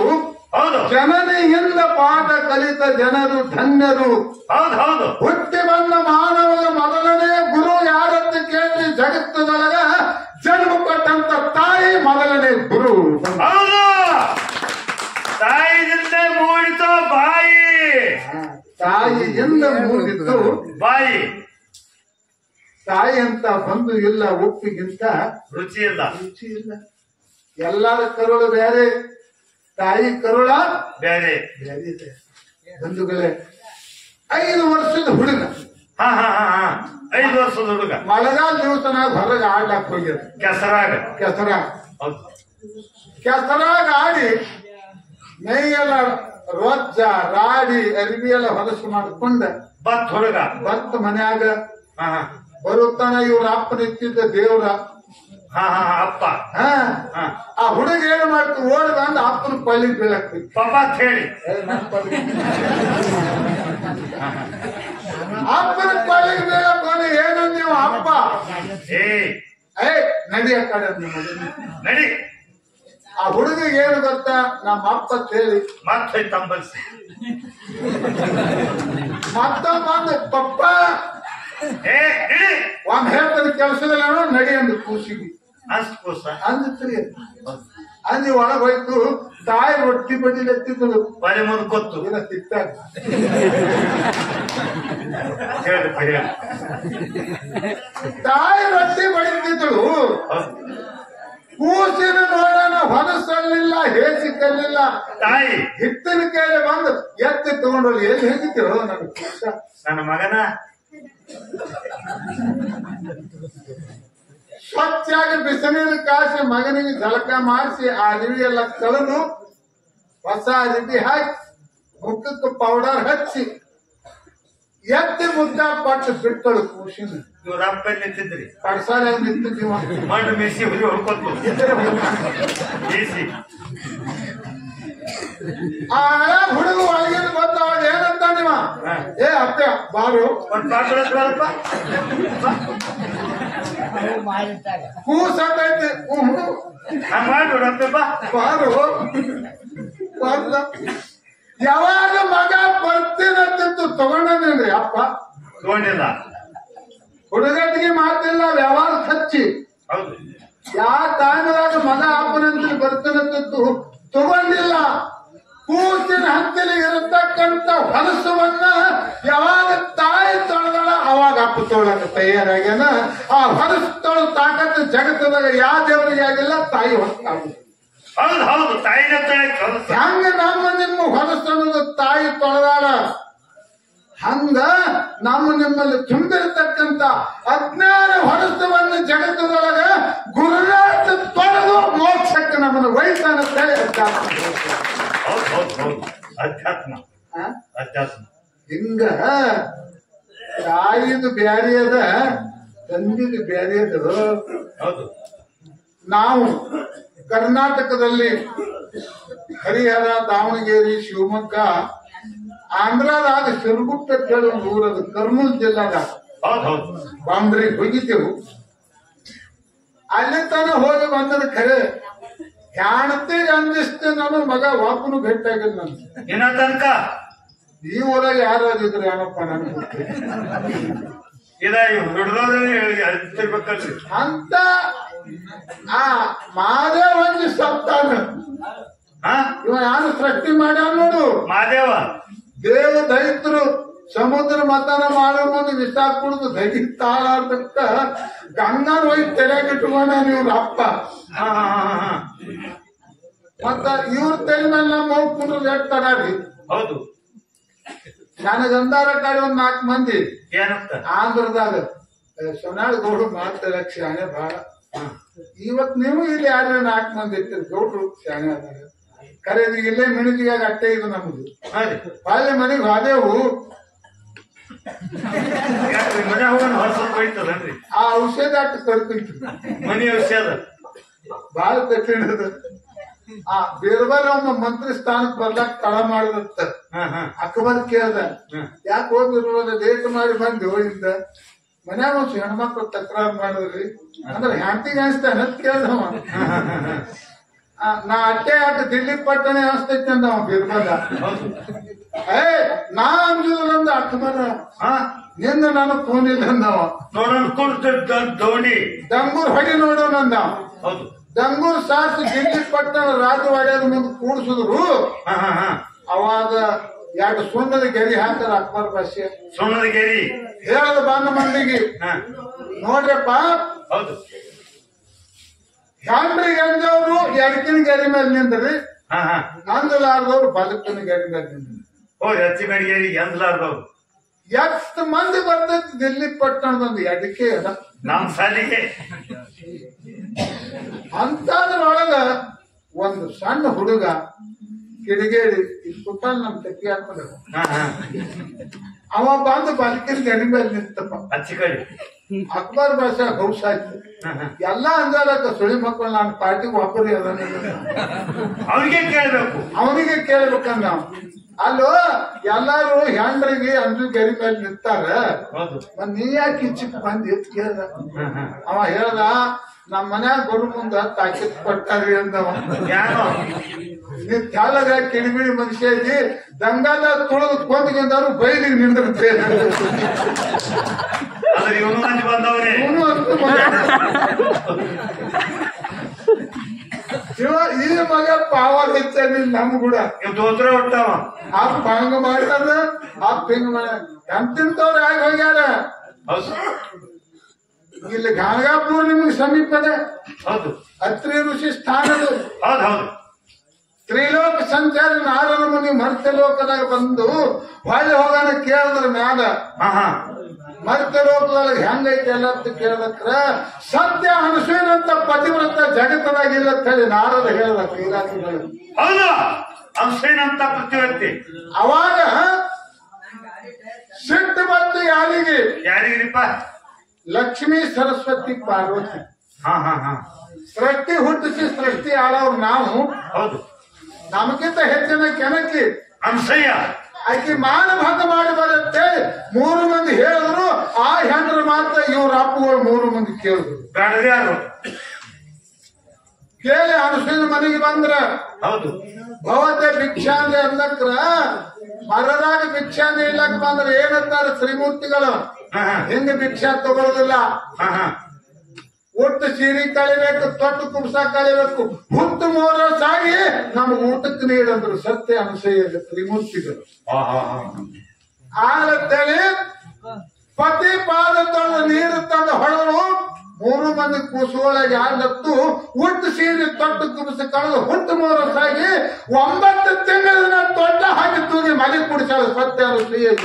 ಹೌದು ಜನನಿಯಿಂದ ಪಾಠ ಕಲಿತ ಜನರು ಧನ್ಯರು. ಹೌದು ಹೌದು ಹುಟ್ಟಿ ಬಂದ ಮಾನವನ ಮೊದಲನೇ ಗುರು ಯಾರಂತ ಕೇಳಿ ಜಗತ್ತದೊಳಗ ಜನ್ಮ ಕೊಟ್ಟಂತ ತಾಯಿ ಮೊದಲನೇ ಗುರು. ಹೌದು ತಾಯಿಯಿಂದ ಮೂಡಿತು ಬಾಯಿ, ತಾಯಿಯಿಂದ ಮೂಡಿದ್ದು ಬಾಯಿ. ತಾಯಿ ಅಂತ ಬಂದು ಇಲ್ಲ, ಉಪ್ಪಿಗಿಂತ ರುಚಿ ಇಲ್ಲ, ರುಚಿ ಇಲ್ಲ. ಎಲ್ಲರ ಕರುಳು ಬೇರೆ, ತಾಯಿ ಕರುಳ ಬೇರೆ ಬೇರೆ ಇದೆ. ಬಂಧುಗಳೇ, 5 ವರ್ಷದ ಹುಡುಗ, 5 ವರ್ಷದ ಹುಡುಗ ಮಳೆಗಾಲ ದಿವಸನಾಗ ಹೊರಗೆ ಆಡ್ಲಾಕ್ ಹೋಗ್ಯದ ಕೆಸರಾಗ. ಕೆಸರಾಗ ಆಡಿ ಮೈಯೆಲ್ಲ ರೊಜ್ಜ ರಾಡಿ ಅರಿವಿ ಎಲ್ಲ ಹೊಲಸು ಮಾಡಿಕೊಂಡ ಬತ್ ಹುಡುಗ ಬಂತ ಮನ್ಯಾಗ. ಬರುತ್ತಾನ ಇವ್ರ ಅಪ್ಪನ ಇತ್ತಿದ್ದ ದೇವ್ರ ಅಪ್ಪ. ಆ ಹುಡುಗ ಏನ್ ಮಾಡ್ತು, ಓಡ್ ಬಂದ ಅಪ್ಪನ ಪಳ್ಳಿಗೆ ಬೀಳಕ್ತಿ ಪಾಪ ಅಂತ ಹೇಳಿ ಅಪ್ಪನ ಪಳ್ಳಿಗೆ ಬೀಳಕ್ ಏನು ನೀವು ಅಪ್ಪ ನಡಿ ಆ ಕಡೆ ನಡಿ. ಆ ಹುಡುಗಿಗೆ ಏನು ಗೊತ್ತಾ, ನಮ್ಮ ಅಪ್ಪ ಹೇಳಿ ಮತ್ತೆ ತಂಬಲ್ಸಿ ಮತ್ತೊಂದು ಪಪ್ಪ ಒಂದ್ ಹೇಳ್ತಾನೆ ಕೆಲಸದಿಲ್ಲ ನಡಿ ಅಂದ್ ಕೂಸಿಗೆ ಅಂದ್ರಿ ಅಂದಿ ಒಳಗ್ ಹೋಯ್ತು. ತಾಯಿ ರೊಟ್ಟಿ ಬಡಿಲಿ ಎತ್ತಿದ್ದಳು, ಬರೀ ಮುಂದ್ ಗೊತ್ತು ಇಲ್ಲ ತಿಕ್ಕ ತಾಯಿ ರೊಟ್ಟಿ ಬಡಿತಿದ್ದಳು. ಕೂಸಿನ ನೋಡೋಣ ಹೊಲಸಲ್ಲಿಲ್ಲ, ಹೇಸಿಕಲ್ಲಿಲ್ಲ. ತಾಯಿ ಹಿಟ್ಟಿನ ಕೈಲಿ ಬಂದು ಎತ್ತಿ ತಗೊಂಡು ಎಲ್ಲಿ ಹೇಗಿದ್ದೀರೋ ನನ್ನ ಕೂಸ, ನನ್ನ ಮಗನ ಸ್ವಚ್ಛಾಗಿ ಬಿಸಿನೀರು ಕಾಸಿ ಮಗನಿಗೆ ಜಲಕ ಮಾಡಿಸಿ ಆ ಅರಿವಿ ಎಲ್ಲ ಕಳೆದು ಹೊಸ ಅರಿವಿ ಹಾಕಿ ಮುಖಕ್ಕೆ ಪೌಡರ್ ಹಚ್ಚಿ ಎತ್ತಿ ಮುದ್ದ ಪಟ್ಟು ಬಿಟ್ಟಳು ಕೂಸಿನ. ಇವ್ರ ಅಪ್ಪ ನಿಂತಿದ್ರಿ ಕಡ್ಸಾಲ ನಿಂತಿದ್ದೀವ ಮಣ್ಣು ಮೆಸಿ ಹುಲಿ ಹೊಡ್ಕೊತು ಮೇಸಿ. ಆ ಹುಡುಗ ಒಳಗಿನ ಬಂದ ಅವಾಗ ಏನಂತ ನೀವ, ಏ ಅಪ್ಪ ಬಾರು ಒಂದ್ ಪಾತ್ರಪ್ಪ ಕೂಸೈತಿ ಮಾಡ್ಬಿಡಪ್ಪ ಬಾರು ಬಂದ. ಯಾವಾಗ ಮಗ ಬರ್ತೀನಂತಿತ್ತು ತಗೊಂಡೇನ್ರಿ ಅಪ್ಪ, ತಗೊಂಡಿಲ್ಲ. ಹುಡುಗಟ್ಟಿಗೆ ಮಾತಿಲ್ಲ, ವ್ಯವಹಾರ ಹಚ್ಚಿ. ಹೌದು ಯಾವ ಟೈಮ್ದಾಗ ಮಗ ಅಪ್ಪನಂತ ಬರ್ತೀನಂತಿತ್ತು ತಗೊಂಡಿಲ್ಲ. ಕೂಸಿನ ಹಂತಲಿ ಇರತಕ್ಕಂತ ಹೊಲಸವನ್ನ ಯಾವಾಗ ತಾಯಿ ತೊಳೆದಳ ಅವಾಗ ಅಪ್ಪ ತೊಳಕ ತಯಾರಾಗ್ಯಾನ. ಆ ಹೊಲಸು ತೊಳೆದ ತಾಕತ್ತು ಜಗತ್ತದಾಗ ಯಾವ ದೇವರಿಗೆ ಆಗಿಲ್ಲ, ತಾಯಿ ಹೊತ್ತಾಗ. ಹೌದು ಹೌದು ತಾಯಿನ ತೊಳಕ್ ಹಂಗ ನಮ್ಮ ನಿಮ್ಮ ಹೊಲಸನ್ನೋದು ತಾಯಿ ತೊಳೆದಾಳ. ಹಂಗ ನಮ್ಮ ನಿಮ್ಮಲ್ಲಿ ತುಂಬಿರತಕ್ಕಂತ ಅಜ್ಞಾನ ಹೊಲಸವನ್ನು ಜಗತ್ತದೊಳಗ ಗುರುನಾಥ ತೊಳೆದು ಮೋಕ್ಷಕ್ಕೆ ನಮ್ಮನ್ನು ವಹಿಸ್ತಾನ. ಹೌದು ಹೌದು ಹೌದು ಅಧ್ಯಾತ್ಮ ಅಧ್ಯಾತ್ಮ. ಹಿಂಗ ತಾಯಿದು ಬ್ಯಾರಿ ಅದ, ತಂದಿದು ಬ್ಯಾರಿ ಅದ. ಹೌದು ನಾವು ಕರ್ನಾಟಕದಲ್ಲಿ ಹರಿಹರ, ದಾವಣಗೆರೆ, ಶಿವಮೊಗ್ಗ, ಆಂಧ್ರದಾಗ ಸಿರುಗುಪ್ಪ ಕೇಳಿ ಒಂದು ಊರದು, ಕರ್ನೂಲ್ ಜಿಲ್ಲಾದಾಗ ಹೌದು ಹೌದು ಬಾಂಬ್ರಿ ಹೋಗಿದ್ದೆವು. ಅಲ್ಲಿ ತನ ಹೋಗಿ ಬಂದದ ಖರೆ ಹೆಣ್ತಿಗೆ ಅಂದಿಸ್ತೆ ನಾನು ಮಗ ವಾಪನು ಭೇಟಿಯಾಗಿಲ್ಲ. ನನ್ ಇನ್ನ ತನಕ ಈ ಊರಾಗ ಯಾರಾದಿದ್ರು ಏನಪ್ಪ ನನ್ಗೆ ಇದ ಹಿಡಿದೋರ್ಬೇಕಲ್ರಿ ಅಂತ ಆ ಮಾದೇವ ಒಂದು ಸತ್ತಾನ. ಇವ ಯಾರು ಸೃಷ್ಟಿ ಮಾಡ್ಯಾನ ನೋಡು, ಮಾದೇವ ದೇವ ದೈತ್ರು ಸಮುದ್ರ ಮತನ ಮಾಡೋ ಮುಂದೆ ವಿಷ ಕುಡಿದು ದಗಿ ತಾಳಾರ್ದಕ್ಕ ಗಂಗನ ಹೋಗಿ ತೆರೆಗಿಟ್ಕೊಂಡ ಇವ್ರ ಅಪ್ಪ. ಮತ್ತ ಇವ್ರ ತೆಲೆ ಮೇಲೆ ನಮ್ಮ ಕುಂಡ್ರು ಹೇಳ್ತಾರ್ರಿ. ಹೌದು ನನಗಂದಾರ ಕಡೆ ಒಂದ್ 4 ಮಂದಿ ಏನಂತ ಆಂಧ್ರದಾಗ ಸೊನಾಳ್ ಗೌಡ್ರು ಮಾಡ್ತಾರೆ ಶಾಣೆ ಬಹಳ. ಇವತ್ ನೀವು ಇಲ್ಲಿ ಯಾರು 4 ಮಂದಿ ಇರ್ತೀರಿ, ಗೌಡ್ರು ಶಾಣೆ ಅದಾರ ಖರೆ. ಇಲ್ಲೇ ಮಿಣಜಿಗಾಗ ಅಟ್ಟೆ ಇದು ನಮ್ದು. ಅಲ್ಲಿ ಮನೆಗೆ ಹೋದೆವು, ಮನೆ ಹೋಗೋಣ ಹೊಸ ಬೈತದನ್ರಿ. ಆ ಔಷಧ ಅಟ್ಟು ತರ್ತಿತ್ತು, ಮನಿ ಔಷಧ ಬಹಳ ಕಠಿಣ ಅದ. ಆ ಬೇರ್ಬಾರ ಒಮ್ಮ ಮಂತ್ರಿ ಸ್ಥಾನಕ್ಕೆ ಬರ್ಲಾಕ್ ತಡ ಮಾಡದತ್ತ. ಅಕ್ಬರ್ ಕೇಳ್ದ, ಯಾಕೆ ಹೋಗಿರ್ಬೋದು ಲೇಟ್ ಮಾಡಿ ಬಂದು ಹೋಗಿದ್ದ. ಮನ್ಯಾಗ ಒಂದು ಹೆಣ್ಮಕ್ಳು ತಕರಾರು ಮಾಡಿದ್ರಿ ಅಂದ್ರೆ ಹ್ಯಾಂತಿಗೆ ಅನಿಸ್ತಾನ ಕೇಳ್ದವ. ನಾ ಅಟ್ಟೆ ಯಾಕೆ ದಿಲ್ಲಿ ಪಟ್ಟಣೆ ಅನಿಸ್ತೈತಿ ಅಂತ ಅವ ಬಿರ್ಬದ ನಾ ಅಂಜುದಿಲ್ಲ ಅಕ್ಕಬರ ನಿಂದ ನಾನು ಕೂನಿಲ್ಲ ಅಂದವ ದೋಣಿ ಡಂಗೂರ್ ಹೊಡಿ ನೋಡೋಣ ಅಂದ ಡಂಗೂರ್ ಸಾರ್ಸಿ ದಿಲ್ಲಿ ಪಟ್ಟಣ ರಾಜವಾಡ್ಯದ ಮುಂದೆ ಕೂಡಿಸಿದ್ರು ಅವಾಗ ಎರಡು ಸುಣ್ಣದ ಗೆರಿ ಹಾಕ್ತಾರ ಅಕ್ಬರ್ ಭಾಷೆ ಸುಣ್ಣದ ಗೆರಿ ಹೇಳದ ಬಾಂಧ ಮಂದಿಗೆ ನೋಡ್ರಪ್ಪ ಹ್ಯಾಂಡ್ರಿಗೆ ಅಂದವ್ರು ಎಡಕಿನ ಗೆರಿ ಮೇಲೆ ನಿಂದ್ರಿ ಅಂದಲಾರ್ದವ್ರು ಬಲಕಿನ ಗೆರಿ ಮೇಲೆ ನಿಂದ್ರಿ ಹೆಚ್ಚಿಗಡಿಗೇರಿ ಎಂದ್ಲಾರ್ದವ್ರು ಎಷ್ಟು ಮಂದಿ ಬರ್ತೈತಿ ದಿಲ್ಲಿ ಪಟ್ಟಣದೊಂದು ಎಡಕೆ ನಮ್ ಸಾಲಿಗೆ ಅಂತದ್ರೊಳಗ ಒಂದು ಸಣ್ಣ ಹುಡುಗ ಕಿಡಿಗೇಡಿ ಇಪ್ಪತ್ತಾಲ್ ನಮ್ ತೆಕ್ಕಿ ಹಾಕೊಂಡ ಅವ ಬಂದು ಬಲಕಿನ ಗಡಿ ಮೇಲೆ ನಿಂತಪ್ಪ ಹಚ್ಚಿಕಡಿ ಅಕ್ಬರ್ ಭಾಷೆ ಹೌಸ್ ಆಯ್ತು ಎಲ್ಲಾ ಅಂದಾಲಕ್ಕ ಸುಳಿ ಮಕ್ಕಳು ನಾನು ಪಾರ್ಟಿಗೆ ವಾಪರಿ ಅವನಿಗೆ ಕೇಳ್ಬೇಕು ಅವನಿಗೆ ಕೇಳ್ಬೇಕಂದ ಅಲ್ಲೋ ಎಲ್ಲಾರು ಹೆಂಡ್ರಿಗೆ ಅಂಜು ಗರಿ ಮೇಲೆ ನಿಂತಾರ ನೀ ಯಾಕೆ ಇಚ್ಚಿಕ್ ಬಂದಿ ಕೇಳ್ದ ಅವ ಹೇಳ್ದ ನಮ್ ಮನ್ಯಾಗ ಬರು ಮುಂದ ತಾಕೀತ್ ಕೊಟ್ಟಾರಿ ಅಂದವ ನೀ ತೆಳಗ ಕಿಡಿಬಿಡಿ ಮನುಷ್ಯ ಇದ್ದಿ ದಂಗಾಲ ತುಳಿದು ಕೊಂದ್ಕೊಂಡಾರು ಬೈಲಿಗೆ ನಿಂದಿರ್ತೇನೆ ಇವನು ಅಷ್ಟು ಈ ಮಗ ಪಾವರ್ ಹೆಚ್ಚಾಗಿ ನಮ್ ಕೂಡ ದೋತ್ರ ಹೊಟ್ಟವ ಅಪ್ಪ ಹಂಗ ಮಾಡ್ತಾರ ಅಪ್ಪ ಹಿಂಗ ಮಾಡ ಎಂತಿಂತವ್ರು ಆಗಿ ಹೋಗ್ಯಾರ ಇಲ್ಲಿ ಗಾಣಗಾಪುರ ನಿಮ್ಗೆ ಸಮೀಪದ ಅತ್ರಿ ಋಷಿ ಸ್ಥಾನದ ತ್ರಿಲೋಕ ಸಂಚಾರ ನಾರನ ಮುನಿ ಮರ್ತ್ಯ ಲೋಕದಾಗ ಬಂದು ಹೊಳ್ಳಿ ಹೋಗೋಣ ಕೇಳಿದ್ರ ಮ್ಯಾಲ ಮರ್ತ್ಯ ಲೋಕದೊಳಗೆ ಹೆಂಗೈತಿ ಎಲ್ಲ ಕೇಳಕ್ರ ಸತ್ಯ ಅನಸೂಯನಂತ ಪತಿವ್ರತ ಜಗತ್ತದಾಗ ಇಲ್ಲ ಅಂತ ಹೇಳಿ ನಾರದ ಹೇಳದ ಕ್ರೀಡಾರ್ಥಿಗಳು ಅನಸೂಯನಂತ ಪತಿವ್ರತೆ ಅವಾಗ ಸಿಟ್ಟು ಬಂದು ಯಾರಿಗಿರಿಪ್ಪ ಲಕ್ಷ್ಮೀ ಸರಸ್ವತಿ ಪಾರ್ವತಿ ಸೃಷ್ಟಿ ಹುಟ್ಟಿಸಿ ಸೃಷ್ಟಿ ಆಳವ್ರು ನಾವು ಹೌದು ನಮಗಿಂತ ಹೆಚ್ಚಿನ ಕೆನಕಿ ಅನ್ಸಯ್ಯ ಆಕಿ ಮಾನಭಂಗ ಮಾಡಿ ಬರುತ್ತೆ ಮೂರು ಮಂದಿ ಹೇಳಿದ್ರು ಆ ಹೆಂಡ್ರ ಮಾತ್ರ ಇವ್ರ ಅಪ್ಪಗಳು ಮೂರು ಮಂದಿ ಕೇಳಿದ್ರು ಯಾರು ಕೇಳಿ ಅನಸೂಯನ ಮನೆಗೆ ಬಂದ್ರ ಹೌದು ಭವತೆ ಭಿಕ್ಷಾಂದೆ ಅಂದಕ್ರ ಮರದಾಗ ಭಿಕ್ಷಾಂದೆ ಇಲ್ಲಕ್ ಬಂದ್ರ ಏನಂತಾರ ಶ್ರೀಮೂರ್ತಿಗಳು ಹಿಂಗ ಭಿಕ್ಷಾ ತಗೊಳ್ಳೋದಿಲ್ಲ ಒಟ್ಟು ಸೀರೆ ಕಳಿಬೇಕು ತೊಟ್ಟು ಕುಬ್ಸ ಕಳಿಬೇಕು ಹುಟ್ಟು ಮೋರ ಸಾಗಿ ನಮ್ಗೆ ಊಟಕ್ಕೆ ನೀಡಂದ್ರು ಸತ್ಯ ಅನಸೂಯ ತ್ರಿಮೂರ್ತಿಗಳು ಆಗತ್ತೇಳಿ ಪತಿ ಪಾದ ತೊಳೆದು ನೀರು ತಂದು ಹೊಳಲು ಮೂರು ಮಂದಿ ಕೂಸುಗಳಿಗೆ ಆದತ್ತು ಹುಟ್ಟು ಸೀರೆ ತೊಟ್ಟು ಕುಬ್ಸ ಕಳೆದು ಹುಟ್ಟು ಮೋರ ಸಾಗಿ 9 ತಿಂಗಳಿನ ತೊಟ್ಟ ಹಾಕಿ ತೂಗಿ ಮನೆ ಕುಡಿಸಾಳ ಸತ್ಯ ಅನಸೂಯ 9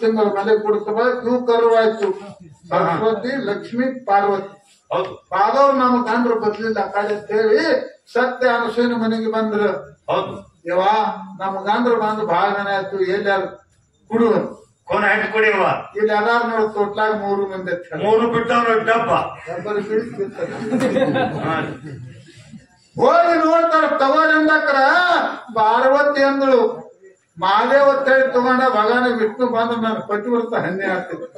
ತಿಂಗಳು ಮನೆ ಕುಡಿಸಬ ಇವು ಕರುವಾಯ್ತು ಸರಸ್ವತಿ ಲಕ್ಷ್ಮಿ ಪಾರ್ವತಿ ಪಾದವ್ರು ನಮ್ಮ ಗಂಡ್ರು ಬದ್ಲಿಲ್ಲ ಆ ಕಡೆ ಅಂತೇಳಿ ಸತ್ಯ ಅನಸೂಯನ ಮನೆಗೆ ಬಂದ್ರು ಯವ್ವ ನಮ್ಮ ಗಂಡ್ರು ಬಂದು ಬಹಳ ಜನ ಆಯ್ತು ಎಲ್ಲಾರು ಕುಡುವರು ಕೋನ ಹಾಕಿ ಕುಡಿಯವ ಇಲ್ಲಿ ಎಲ್ಲಾರು ನೋಡಿ ತೊಟ್ಲಾಗ 3 ಮಂದಿ ಮೂರು ಬಿಟ್ಟವ್ರು ಡಬ್ಬ ಹೋಗಿ ನೋಡ್ತಾರ ತಗೋರಿ ಅಂದಕ್ರ ಪಾರ್ವತಿ ಅಂದಳು ಮಾದೇವ ಹೇಳಿ ತಗೊಂಡ ಭಗವಾನ ವಿಷ್ಣು ಬಂದು ನಾನು ಪತಿವ್ರತ ಹನ್ನೆ ಆಗ್ತಿತ್ತು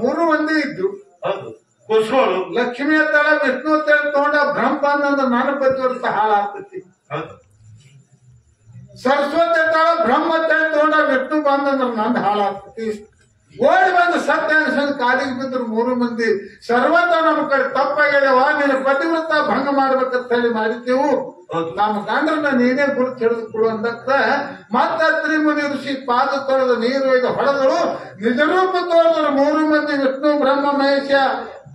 3 ಮಂದಿ ಇದ್ರು ಲಕ್ಷ್ಮಿ ಹತ್ತಾಳ ವಿಷ್ಣು ಹೇಳಿ ತಗೊಂಡ ಬ್ರಹ್ಮ ಬಂದಂದ್ರ ನಾನು ಪತಿವ್ರತ ಹಾಳಾಗ್ತೈತಿ ಸರಸ್ವತಿ ಹತ್ತಾಳ ಬ್ರಹ್ಮ ಹೇಳಿ ತಗೊಂಡ ವಿಷ್ಣು ಬಂದಂದ್ರ ನಂದು ಹಾಳಾಗ್ತೈತಿ ಓಡಿ ಬಂದು ಸತ್ಯ ಅನ್ಸಂದ್ ಕಾಲಿಗೆ ಬಿದ್ರು 3 ಮಂದಿ ಸರ್ವತ ನಮ್ಮ ಕಡೆ ತಪ್ಪಾಗ್ಯವ ನೀನು ಪತಿವ್ರತ ಭಂಗ ಮಾಡ್ಬೇಕಂತ ಹೇಳಿ ಮಾಡಿದ್ದೆವು ನಮ್ಮ ಗಂಡ್ರನ್ನ ನೀನೇ ಗುರುತು ಹಿಡಿದು ಕೊಡು ಅಂದಕ್ಕ ಮತ್ತ ತ್ರಿಮುನಿ ಋಷಿ ಪಾದ ತೊಳೆದು ನೀರು ಒಯ್ದು ಹೊಡೆದಳು ನಿಜರೂಪ ತೋರಿದ್ರು 3 ಮಂದಿ ವಿಷ್ಣು ಬ್ರಹ್ಮ ಮಹೇಶ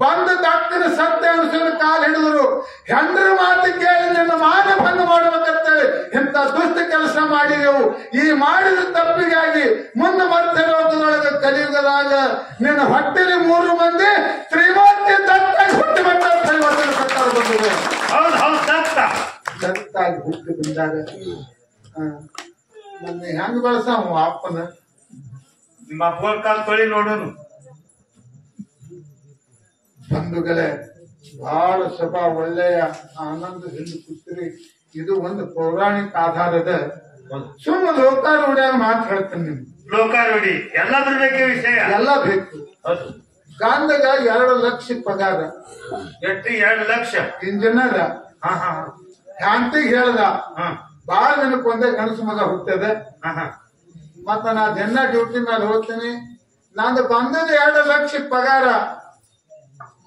ಬಂದ ದಕ್ಕನ ಸತ್ಯ ಅನುಸರಣ ಕಾಲು ಹಿಡಿದ್ರು ಹೆಂಡ್ರ ಮಾತು ಕೇಳಿ ನಿನ್ನ ಮಾನ ಭಂಗ ಮಾಡ್ಬೇಕಂತೇಳಿ ಇಂಥ ದುಷ್ಟ ಕೆಲಸ ಮಾಡಿದೆವು ಈ ಮಾಡಿದ ತಪ್ಪಿಗಾಗಿ ಮುಂದೆ ಮತ್ತೆ ಲೋಕದೊಳಗೆ ಕಲಿಯುಗದಾಗ ನಿನ್ನ ಹೊಟ್ಟೆಲಿ 3 ಮಂದಿ ತ್ರಿಮೂರ್ತಿ ದತ್ತಾಗಿ ಹುಟ್ಟಿ ಬಂದ ಪರಿವರ್ತನೆ ಸರ್ಕಾರ ಬಂದಿದೆ ದತ್ತಾಗಿ ಹುಟ್ಟಿ ಬಂದಾಗ ನನ್ನ ಹೆಂಗ್ ಬೆಳೆಸಾವ ಅಪ್ಪನ ನಿಮ್ಮ ಅಪ್ಪ ಕಾಲ್ ತೊಳಿ ನೋಡೋನು ಬಂಧುಗಳೇ ಬಹಳ ಸಭಾ ಒಳ್ಳೆಯ ಆನಂದದಿಂದ ಕೂತ್ರಿ ಇದು ಒಂದು ಪೌರಾಣಿಕ ಆಧಾರದ ಸುಮ್ಮ ಲೋಕಾರೂಢಿಯಾಗ ಮಾತು ಹೇಳ್ತೇನೆ ನಿಮ್ಗೆ ಲೋಕಾರೂಢಿ ಎಲ್ಲ ಬರ್ಬೇಕೆ ವಿಷಯ ಎಲ್ಲ ಬೇಕು ಗಂಡಗ 2 ಲಕ್ಷ ಪಗಾರ. ಎಷ್ಟು? 2 ಲಕ್ಷ. ಇಂಜಿನಿಯರ್. ಹ್ಯಾಂಟಿಗೆ ಹೇಳ್ದ ಬಾಳ ದಿನಕ್ಕೆ ಒಂದೇ ಗಣಸು ಮಗ ಹುಟ್ಟದ. ಮತ್ತ ನಾ ದಿನ ಡ್ಯೂಟಿ ಮೇಲೆ ಹೋಗ್ತೀನಿ. ನಂದು ಬಂದದ 2 ಲಕ್ಷ ಪಗಾರ.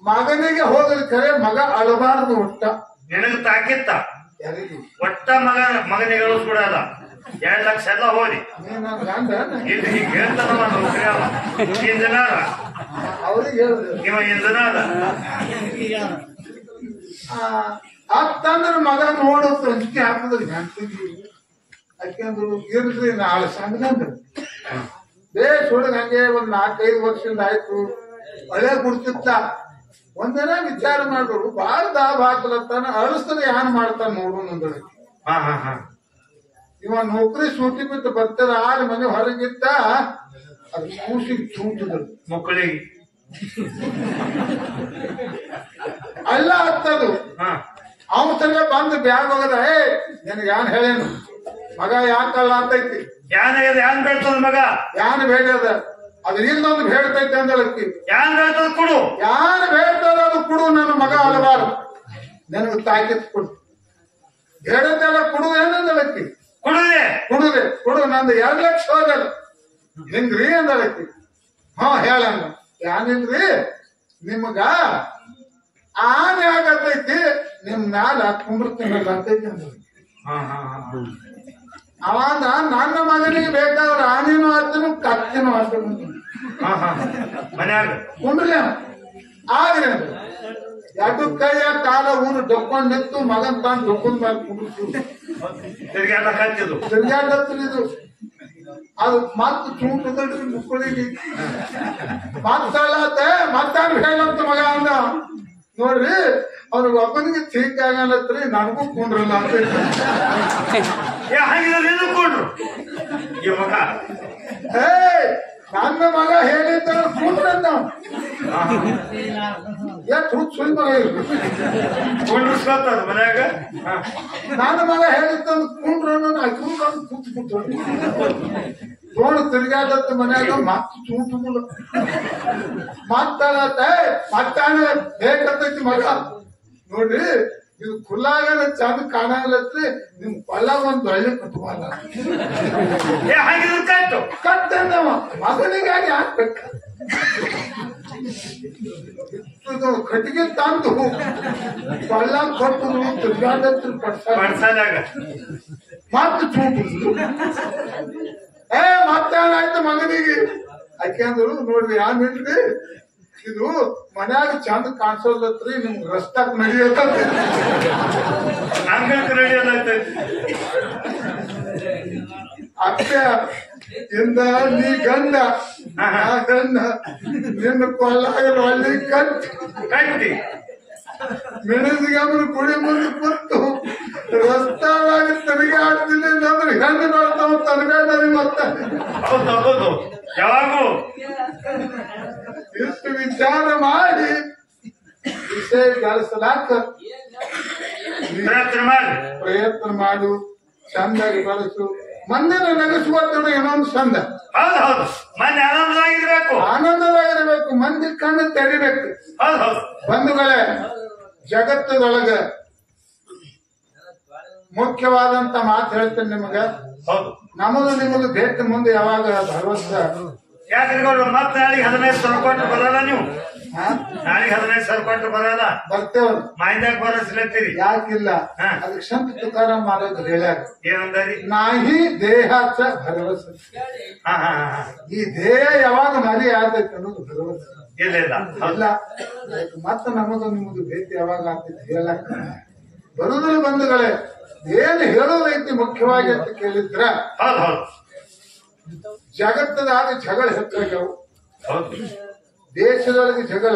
ಮಗನಿಗೆ ಹೋಗದ ಕರೆ ಮಗ ಅಳಬಾರ್ದು ಹುಟ್ಟ. ನಿನಗ ತಾಕಿತ್ತ ಒಟ್ಟ ಮಗನಿಗೆ ಗಳಿಸ್ಬಿಡಲ್ಲ. 2 ಲಕ್ಷ ಎಲ್ಲ ಹೋಗಿ ಇಲ್ಲಿ ಹೀಗೆ ಹೇಳ್ತಾನವ ನೌಕರಿ ಅಲ್ಲ. ಇಂಜಿನಿಯರ್ ಅವ್ರಿಗೆ ಹೇಳಿದ್ರು ಇವ ಇಂಜಿನಿಯರ್ ಅತ್ತಂದ್ರ ಮಗ ನೋಡೋದು ಅಂಜಿಕೆ ಹಾಕಿದ್ರಿ ಹ್ಯಾಂಟಿಗೆ. ಯಾಕೆಂದ್ರು ಇರ್ಲಿ ನಾಳೆ ಸಂಗಂದ್ರು ಬೇಸ್ ಹುಡುಗ ಹಂಗೆ 4-5 ವರ್ಷದಿಂದ ಆಯ್ತು. ಒಳ್ಳೆ ಗುಡ್ತಿತ್ತ. ಒಂದಿನ ವಿಚಾರ ಮಾಡಿದ್ರು ಬಾಳ ದಾಬ್ ಹಾಕಲತ್ತಾನ ಅಳಿಸ್ತದ ಏನ್ ಮಾಡ್ತಾನ ನೋಡು ನಂದೊಳಗೆ. ಇವ ನೌಕರಿ ಸೂಟಿ ಬಿಟ್ಟು ಬರ್ತದ 6 ಮನೆ ಹೊರಗಿತ್ತ. ಅದು ಕೂಸಿಗೆ ಚೂಟಿದ್ರು ಮಕ್ಕಳಿಗೆ ಅಲ್ಲ ಹತ್ತದು. ಅವನ ಸಲ ಬಂದು ಬ್ಯಾಗ್ ಹೋಗದ. ನಿನಗೆ ಯಾನ್ ಹೇಳೇನು ಮಗ ಯಾಕಲ್ಲ ಅಂತೈತಿ. ಯಾನ್ ಬೇಡ್ತದ ಮಗ? ಯಾನ್ ಬೇಡದ ಅದು ಇನ್ನೊಂದು ಬೇಡ್ತೈತಿ ಅಂದಳಕ್ಕಿ. ಯಾನ್ ಬೇಡ್ತದ ಕೊಡು. ಯಾನ್ ಬೇಡ್ತದ ಅದು ಕೊಡು. ನನ್ನ ಮಗ ಅಳಬಾರ್ದು. ನನಗೆ ತಾಕಿತ್ ಕೊಡು. ಬೇಡದೆಲ್ಲ ಕೊಡುದೇನಂದಳಕ್ಕಿ. ಕೊಡುದೆ ನಂದು 2 ಲಕ್ಷ ಹೋಗಲ್ಲ ನಿಂಗ್ರಿ ಅಂದಳಕ್ಕಿ. ಹೇಳಂಗ ಯಾನಿಲ್ರಿ ನಿಮ್ಗ ಆನೆ ಆಗತೈತಿ ನಿಮ್ ಮ್ಯಾಲ ಕುಂಬರ್ತೀನಲ್ಲ ಅಂತೈತಿ ಅಂದಳಕ್ಕಿ. ಅವಾಗ ನನ್ನ ಮಗನಿಗೆ ಬೇಕಾದ್ರೆ ಆನೆನೂ ಆತನು ಕತ್ತಿನೂ ಆತನು ಮನ್ಯಾಗ ಕುಂಡ್ರಿ ಆಗ್ರಿ ಅಂದ್ರು. 2 ಕೈಯ ಕಾಲ ಊರು ಡೊಕ್ಕೊಂಡ್ ನಿಂತು ಮಗನ್ ತಾನು ಡೊಕ್ಕೊಂಡ್ ಮೇಲೆ ಕುಂಡ್ರಿಸು ತಿರ್ಗಾಡತ್ತಿದ್ದು. ಅದು ಮತ್ತ ಚೂಟದಡ್ರಿ ಮಕ್ಕಳಿಗೆ ಮತ್ತಲ್ಲತ್ತೆ ಮತ್ತಾನು ಹೇಳಂತ ಮಗ ಅಂದ. ನೋಡ್ರಿ ಅವ್ರಿಗೆ ಒಬ್ಬನಿಗೆ ಥೀಕ್ ಆಗಲತ್ರಿ ನನಗೂ ಕುಂಡ್ರಲ್ಲ ಅಂತ ಕೊಂಡ್ರು. ನನ್ನ ಮಗ ಹೇಳಿದ್ದ ಕುಂಡ್ರಂದ ಸುಳ್ಳು ಮಗ ಕೊಂಡ್ರಿಸ್ಕೊತಾರ ಮನ್ಯಾಗ. ನನ್ನ ಮಗ ಹೇಳಿದ್ದ ಕುಂಡ್ರ ಕೂತ್ ಕೂತು ನೋಡು ತಿರ್ಗಾಡತ್ತ ಮನ್ಯಾಗ ಮತ್ತ ಚೂಟುಗಳು ಮತ್ತಾನ ಬೇಕತ್ತೈತಿ ಮಗ. ನೋಡ್ರಿ ಇದು ಖುಲ್ಲಾಗನ ಚಂದ ಕಾಣಲತ್ರಿ ನಿಮ್ ಕೊಳ್ಳ ಒಂದ್ ಒಳ್ಳೆ ಕಟ್ಟುವಲ್ಲ ಕಟ್ಟಂದವ ಮಗನಿಗಾಗಿ ಹಾಕ್ಬೇಕ. ಕಟ್ಟಿಗೆ ತಂದು ಕೊಳ್ಳ ಕೊಟ್ಟು ತಿರ್ಗಾಡತ್ರ ಪಡ್ಸಾದಾಗ ಮತ್ತ ಚೂಟು ಮತ್ತೇನಾಯ್ತು ಮಗನಿಗೆ. ಯಾಕೆಂದ್ರು ನೋಡ್ರಿ ಯಾನ್ ಹೇಳ್ರಿ ಇದು ಮನ್ಯಾಗ ಚಂದ ಕಾಣಿಸೋದತ್ರಿ ನಿಮ್ಗೆ ರಸ್ತಾಕ್ ನಡೆಯತ್ತ ಅತ್ತೆ ಇಂದ ನೀ ಗಂಡ ಗಂಡ ನಿನ್ನ ಕೊಳ್ಳಾಗಲು ಅಲ್ಲಿ ಕಟ್ಟಿ ಮೆಣಸಿಗೆ ಕುಡಿ ಮುಂದೆ ಕೂತು ರಸ್ತಾವಾಗಿ ತಿರುಗಾಡ್ತೀನಿ ಅಂದ್ರೆ ಹೆಣ್ಣು ನೋಡ್ತಾವ ತನಗಾಡಿ ಮತ್ತೆ ಯಾವಾಗೂ ಇಷ್ಟು ವಿಚಾರ ಮಾಡಿ ವಿಷಯ ಗಳಿಸಲಾಕ ಪ್ರಯತ್ನ ಮಾಡು. ಚಂದಾಗಿ ಬಳಸು. ಮಂದಿನ ನಗಿಸುವಂತ ಇನ್ನೊಂದು ಚಂದ. ಆನಂದವಾಗಿರ್ಬೇಕು. ಮಂದಿ ಕಣ್ಣು ತೆರಿಬೇಕು. ಬಂಧುಗಳೇ, ಜಗತ್ತದೊಳಗ ಮುಖ್ಯವಾದಂತ ಮಾತು ಹೇಳ್ತೇನೆ ನಿಮಗ. ನಮದು ನಿಮದು ಭೇಟಿ ಮುಂದೆ ಯಾವಾಗ ಭರವಸೆ. ಯಾಕ್ರಿ ಮತ್ತೆ ನಾಳೆಗೆ 15,000 ಕೊಟ್ಟು ಬರಲ್ಲ ನೀವು? ನಾಳೆಗೆ 15,000 ಕೊಟ್ಟು ಬರಲ್ಲ. ಬರ್ತೇವ ಮಾಹಿತಿಯಾಗ ಬರಸ್ಲತ್ತೀರಿ. ಯಾಕಿಲ್ಲ? ಅದಕ್ಕೆ ಸಂತ ತುಕಾರಾಮ್ ಮಾಡೋದು ಹೇಳ್ಯಾರ ಏನಂದ್ರಿ? ನಾಹಿ ದೇಹಾಚ ಭರವಸೆ. ಈ ದೇಹ ಯಾವಾಗ ಮರಿ ಆಗ್ತೈತಿ ಅನ್ನೋದು ಭರವಸೆ ಇಲ್ಲ. ಮತ್ತೆ ನಮದು ನಿಮ್ಮದು ಭೇಟಿ ಯಾವಾಗ ಆಗ್ತೈತಿ ಹೇಳಕ್ ಬರುದಿಲ್ಲ. ಬಂಧುಗಳೇ, ಏನು ಹೇಳೋದೈತಿ ಮುಖ್ಯವಾಗಿ ಅಂತ ಕೇಳಿದ್ರ ಜಗತ್ತದಾಗ ಜಗಳ ಹೆಚ್ಚಾಗ್ಯಾವು. ದೇಶದೊಳಗೆ ಜಗಳ,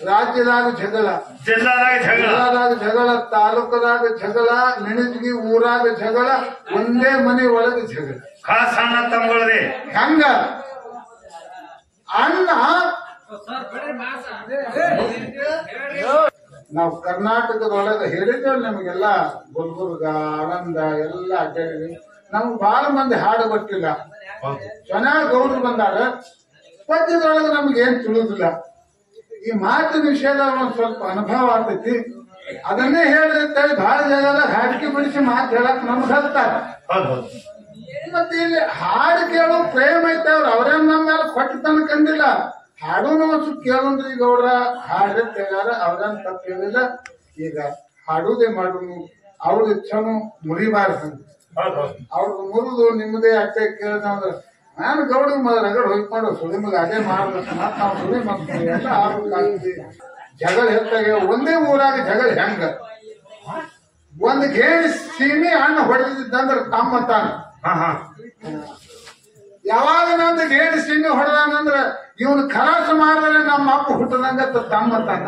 ರಾಜ್ಯದಾಗ ಜಗಳ, ಜಿಲ್ಲಾದಾಗ ಜಗಳ, ತಾಲೂಕದಾಗ ಜಗಳ, ಮೆಣಸಿಗೆ ಊರಾಗ ಜಗಳ, ಒಂದೇ ಮನೆ ಒಳಗೆ ಜಗಳ. ಹೆಂಗ ಅಣ್ಣ ನಾವು ಕರ್ನಾಟಕದೊಳಗೆ ಹೇಳಿದ್ದೇವೆ ನಿಮಗೆಲ್ಲ. ಗುಲ್ಬರ್ಗ, ಆನಂದ ಎಲ್ಲ ಅಡ್ಡಾಡಿದ್ವಿ. ನಮ್ಗೆ ಬಹಳ ಮಂದಿ ಹಾಡು ಗೊತ್ತಿಲ್ಲ. ಚೆನ್ನಾಗಿ ಗೌಡ್ರು ಬಂದಾಗ ಪದ್ಯದೊಳಗೆ ನಮ್ಗೆ ಏನ್ ತಿಳಿದಿಲ್ಲ. ಈ ಮಾತಿನ ವಿಷಯದಾಗ ಒಂದ್ ಸ್ವಲ್ಪ ಅನುಭವ ಆಗ್ತೈತಿ. ಅದನ್ನೇ ಹೇಳಿರ್ತೇಳಿ ಬಹಳ ಜನ ಹಾಡಿಕೆ ಬಿಡಿಸಿ ಮಾತು ಹೇಳಕ್ ನಮ್ಗೆ ಹಚ್ತಾರ. ಮತ್ತೆ ಇಲ್ಲಿ ಹಾಡು ಕೇಳೋ ಪ್ರೇಮ ಐತೆ ಅವ್ರೇನ್ ನಮ್ಮ ಮೇಲೆ ಕೊಟ್ಟು ತನಕಂದಿಲ್ಲ. ಹಾಡೂನು ಒಂದ್ ಕೇಳೋನ್ರಿ ಗೌಡ್ರ ಹಾಡ್ರೆ ಕೇಳಾರ ಅವ್ರೇನ್ ತಪ್ಪು ಹೇಳಿಲ್ಲ. ಈಗ ಹಾಡುದೇ ಮಾಡುನು ಅವ್ರ ಇಚ್ಛನು ಮುರಿಬಾರ್ದು. ಅವ್ರದ್ದು ಮುರಿದು ನಿಮ್ಮದೇ ಅಟ್ಟೆ ಕೇಳ್ದಂದ್ರ ನಾನು ಗೌಡ ರಗಡ್ ಹೋಗ್ಕೊಂಡು ಸುಳಿಮಗ ಅದೇ ಮಾಡ್ಬೇಕು ಮತ್ ನಾವು ಸುಳಿ ಮಾಡ್ತೀವಿ ಎಲ್ಲ ಆಗ್ಬೇಕಾಗ್ತದೆ. ಜಗಳ ಹೆಚ್ಚಾಗ ಒಂದೇ ಊರಾಗ ಜಗಳ ಹೆಂಗ ಒಂದ್ ಗೇಣಿ ಸೀಮಿ ಹಣ್ಣು ಹೊಡೆದಿದ್ದಂದ್ರ ತಮ್ಮ ತಾನ. ಯಾವಾಗ ನಂದು ಗೇಣಿ ಸೀಮಿ ಹೊಡೆದಾನಂದ್ರ ಇವನು ಖಲಾಸ ಮಾಡಿದ್ರೆ ನಮ್ಮ ಅಪ್ಪ ಹುಟ್ಟದಂಗ ತಮ್ಮ ತಾನ.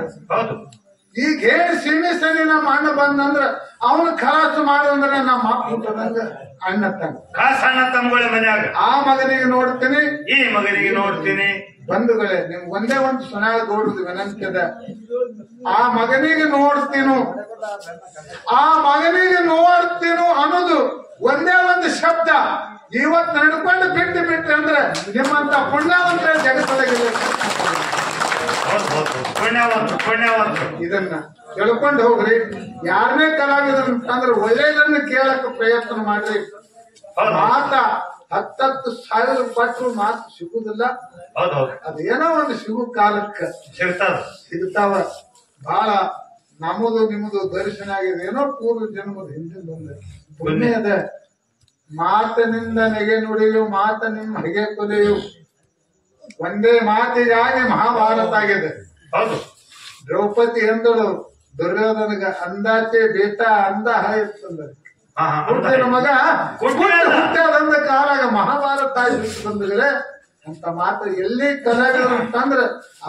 ಈ ಗೇಣಿ ಸೀಮಿ ಸರಿ ನಮ್ಮ ಅಣ್ಣ ಬಂದಂದ್ರ ಅವನು ಖಲಾಸ ಮಾಡಿದ್ರೆ ನಮ್ಮ ಅಪ್ಪ ಹುಟ್ಟದಂಗ ಅಣ್ಣ ತಾನ. ಅಣ್ಣ ತಮ್ಮಗಳ ಮನ್ಯಾಗ ಆ ಮಗನಿಗೆ ನೋಡ್ತೀನಿ ಈ ಮಗನಿಗೆ ನೋಡ್ತೀನಿ. ಬಂಧುಗಳೇ ನಿಮ್ಗೆ ಒಂದೇ ಒಂದು ಸುನಾಳ ಗೌಡದ ವಿನಂತಿ ಅದ. ಆ ಮಗನಿಗೆ ನೋಡ್ತೀನು ಆ ಮಗನಿಗೆ ನೋಡ್ತೀನು ಅನ್ನೋದು ಒಂದೇ ಒಂದು ಶಬ್ದ ಇವತ್ತು ನಡ್ಕೊಂಡು ಬಿಟ್ಟು ಅಂದ್ರೆ ನಿಮ್ಮಂತ ಪುಣ್ಯವಂತರ ಜಗತ್ತೊಳಗಿಲ್ಲ. ಇದನ್ನ ತಿಳ್ಕೊಂಡು ಹೋಗ್ರಿ. ಯಾರನ್ನೇ ಕಲಾವಿದ್ರು ಅಂದ್ರೆ ಒಳ್ಳೆಯದನ್ನ ಕೇಳಕ್ ಪ್ರಯತ್ನ ಮಾಡ್ರಿ. ಮಾತ 10,000 ಪಟ್ಟರು ಮಾತು ಸಿಗುದಿಲ್ಲ. ಅದೇನೋ ಒಂದು ಸಿಗು ಕಾಲಕ್ಕ ಸಿಗ್ತಾವ. ಬಹಳ ನಮ್ಮದು ನಿಮ್ಮದು ದರ್ಶನ ಆಗಿದೆ. ಏನೋ ಪೂರ್ವ ಜನ್ಮದ ಹಿಂದಿನ ಒಂದು ಪುಣ್ಯ ಅದ. ಮಾತನಿಂದ ನೆಗೆ ನುಡಿಯು ಮಾತ ನಿಮ್ಮ ಹಗೆ ಕೊಲೆಯು ಒಂದೇ ಮಾತಿಗಾಗಿ ಮಹಾಭಾರತ ಆಗಿದೆ. ದ್ರೌಪದಿ ಎಂದಳು ದುರ್ಯೋಧನಗ ಅಂದಾಚೆ ಬೇಟ ಅಂದ ಹಾಯಿಸ್ತಂದ್ರೆ ಮಗ ಹುಟ್ಟಾದಂದ ಕಾಲಾಗ ಮಹಾಭಾರತ ಆಯ್ತು ಬಂದ್ರೆ ಅಂತ ಮಾತು ಎಲ್ಲಿ ಕಲಾವಿದರು ಅಂತಂದ್ರ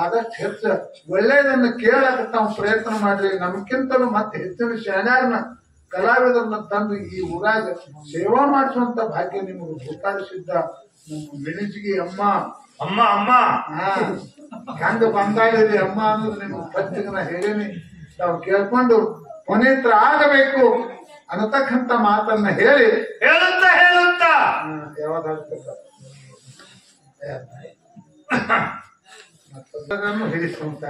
ಆದಷ್ಟು ಹೆಚ್ಚು ಒಳ್ಳೆಯದನ್ನ ಕೇಳಕ್ ತಾವು ಪ್ರಯತ್ನ ಮಾಡ್ರಿ. ನಮ್ಗಿಂತಲೂ ಮತ್ತೆ ಹೆಚ್ಚಿನ ಶಾನ್ಯಾರನ್ನ ಕಲಾವಿದರನ್ನ ತಂದು ಈ ಊರಾಗ ಸೇವಾ ಮಾಡಿಸುವಂತ ಭಾಗ್ಯ ನಿಮಗೆ ಗೊತ್ತಾಡಿಸಿದ್ದ ನಮ್ಮ ಮಿಣಿಜಿಗಿ ಅಮ್ಮ ಅಮ್ಮ ಅಮ್ಮ ಹೆಂಗ ಬಂದಾಳಿರಿ ಅಮ್ಮ ಅನ್ನೋದು ನಿಮ್ಮ ಪತ್ರಿಕನ ಹೇಳೀನಿ. ತಾವು ಕೇಳ್ಕೊಂಡು ಪುನೀತರ ಆಗಬೇಕು ಅನ್ನತಕ್ಕಂತ ಮಾತನ್ನ ಹೇಳಿ ಹೇಳುತ್ತ ಮತ್ತೊಂದನ್ನು ಹಿಡಿಸುವಂತ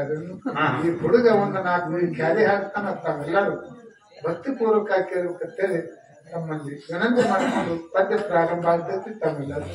ಈ ಹುಡುಗ ಒಂದು 4 ಕ್ಯಾರಿ ಹಾಕ್ತಾನ. ತಾವೆಲ್ಲರೂ ಭಕ್ತಿಪೂರ್ವಕ ಕೇಳಬೇಕಂತೇಳಿ ತಮ್ಮಲ್ಲಿ ವಿನಂತಿ ಮಾಡಿಕೊಂಡು ಪದ್ಯ ಪ್ರಾರಂಭ ಆಗ್ತೈತಿ. ತಮ್ಮೆಲ್ಲರೂ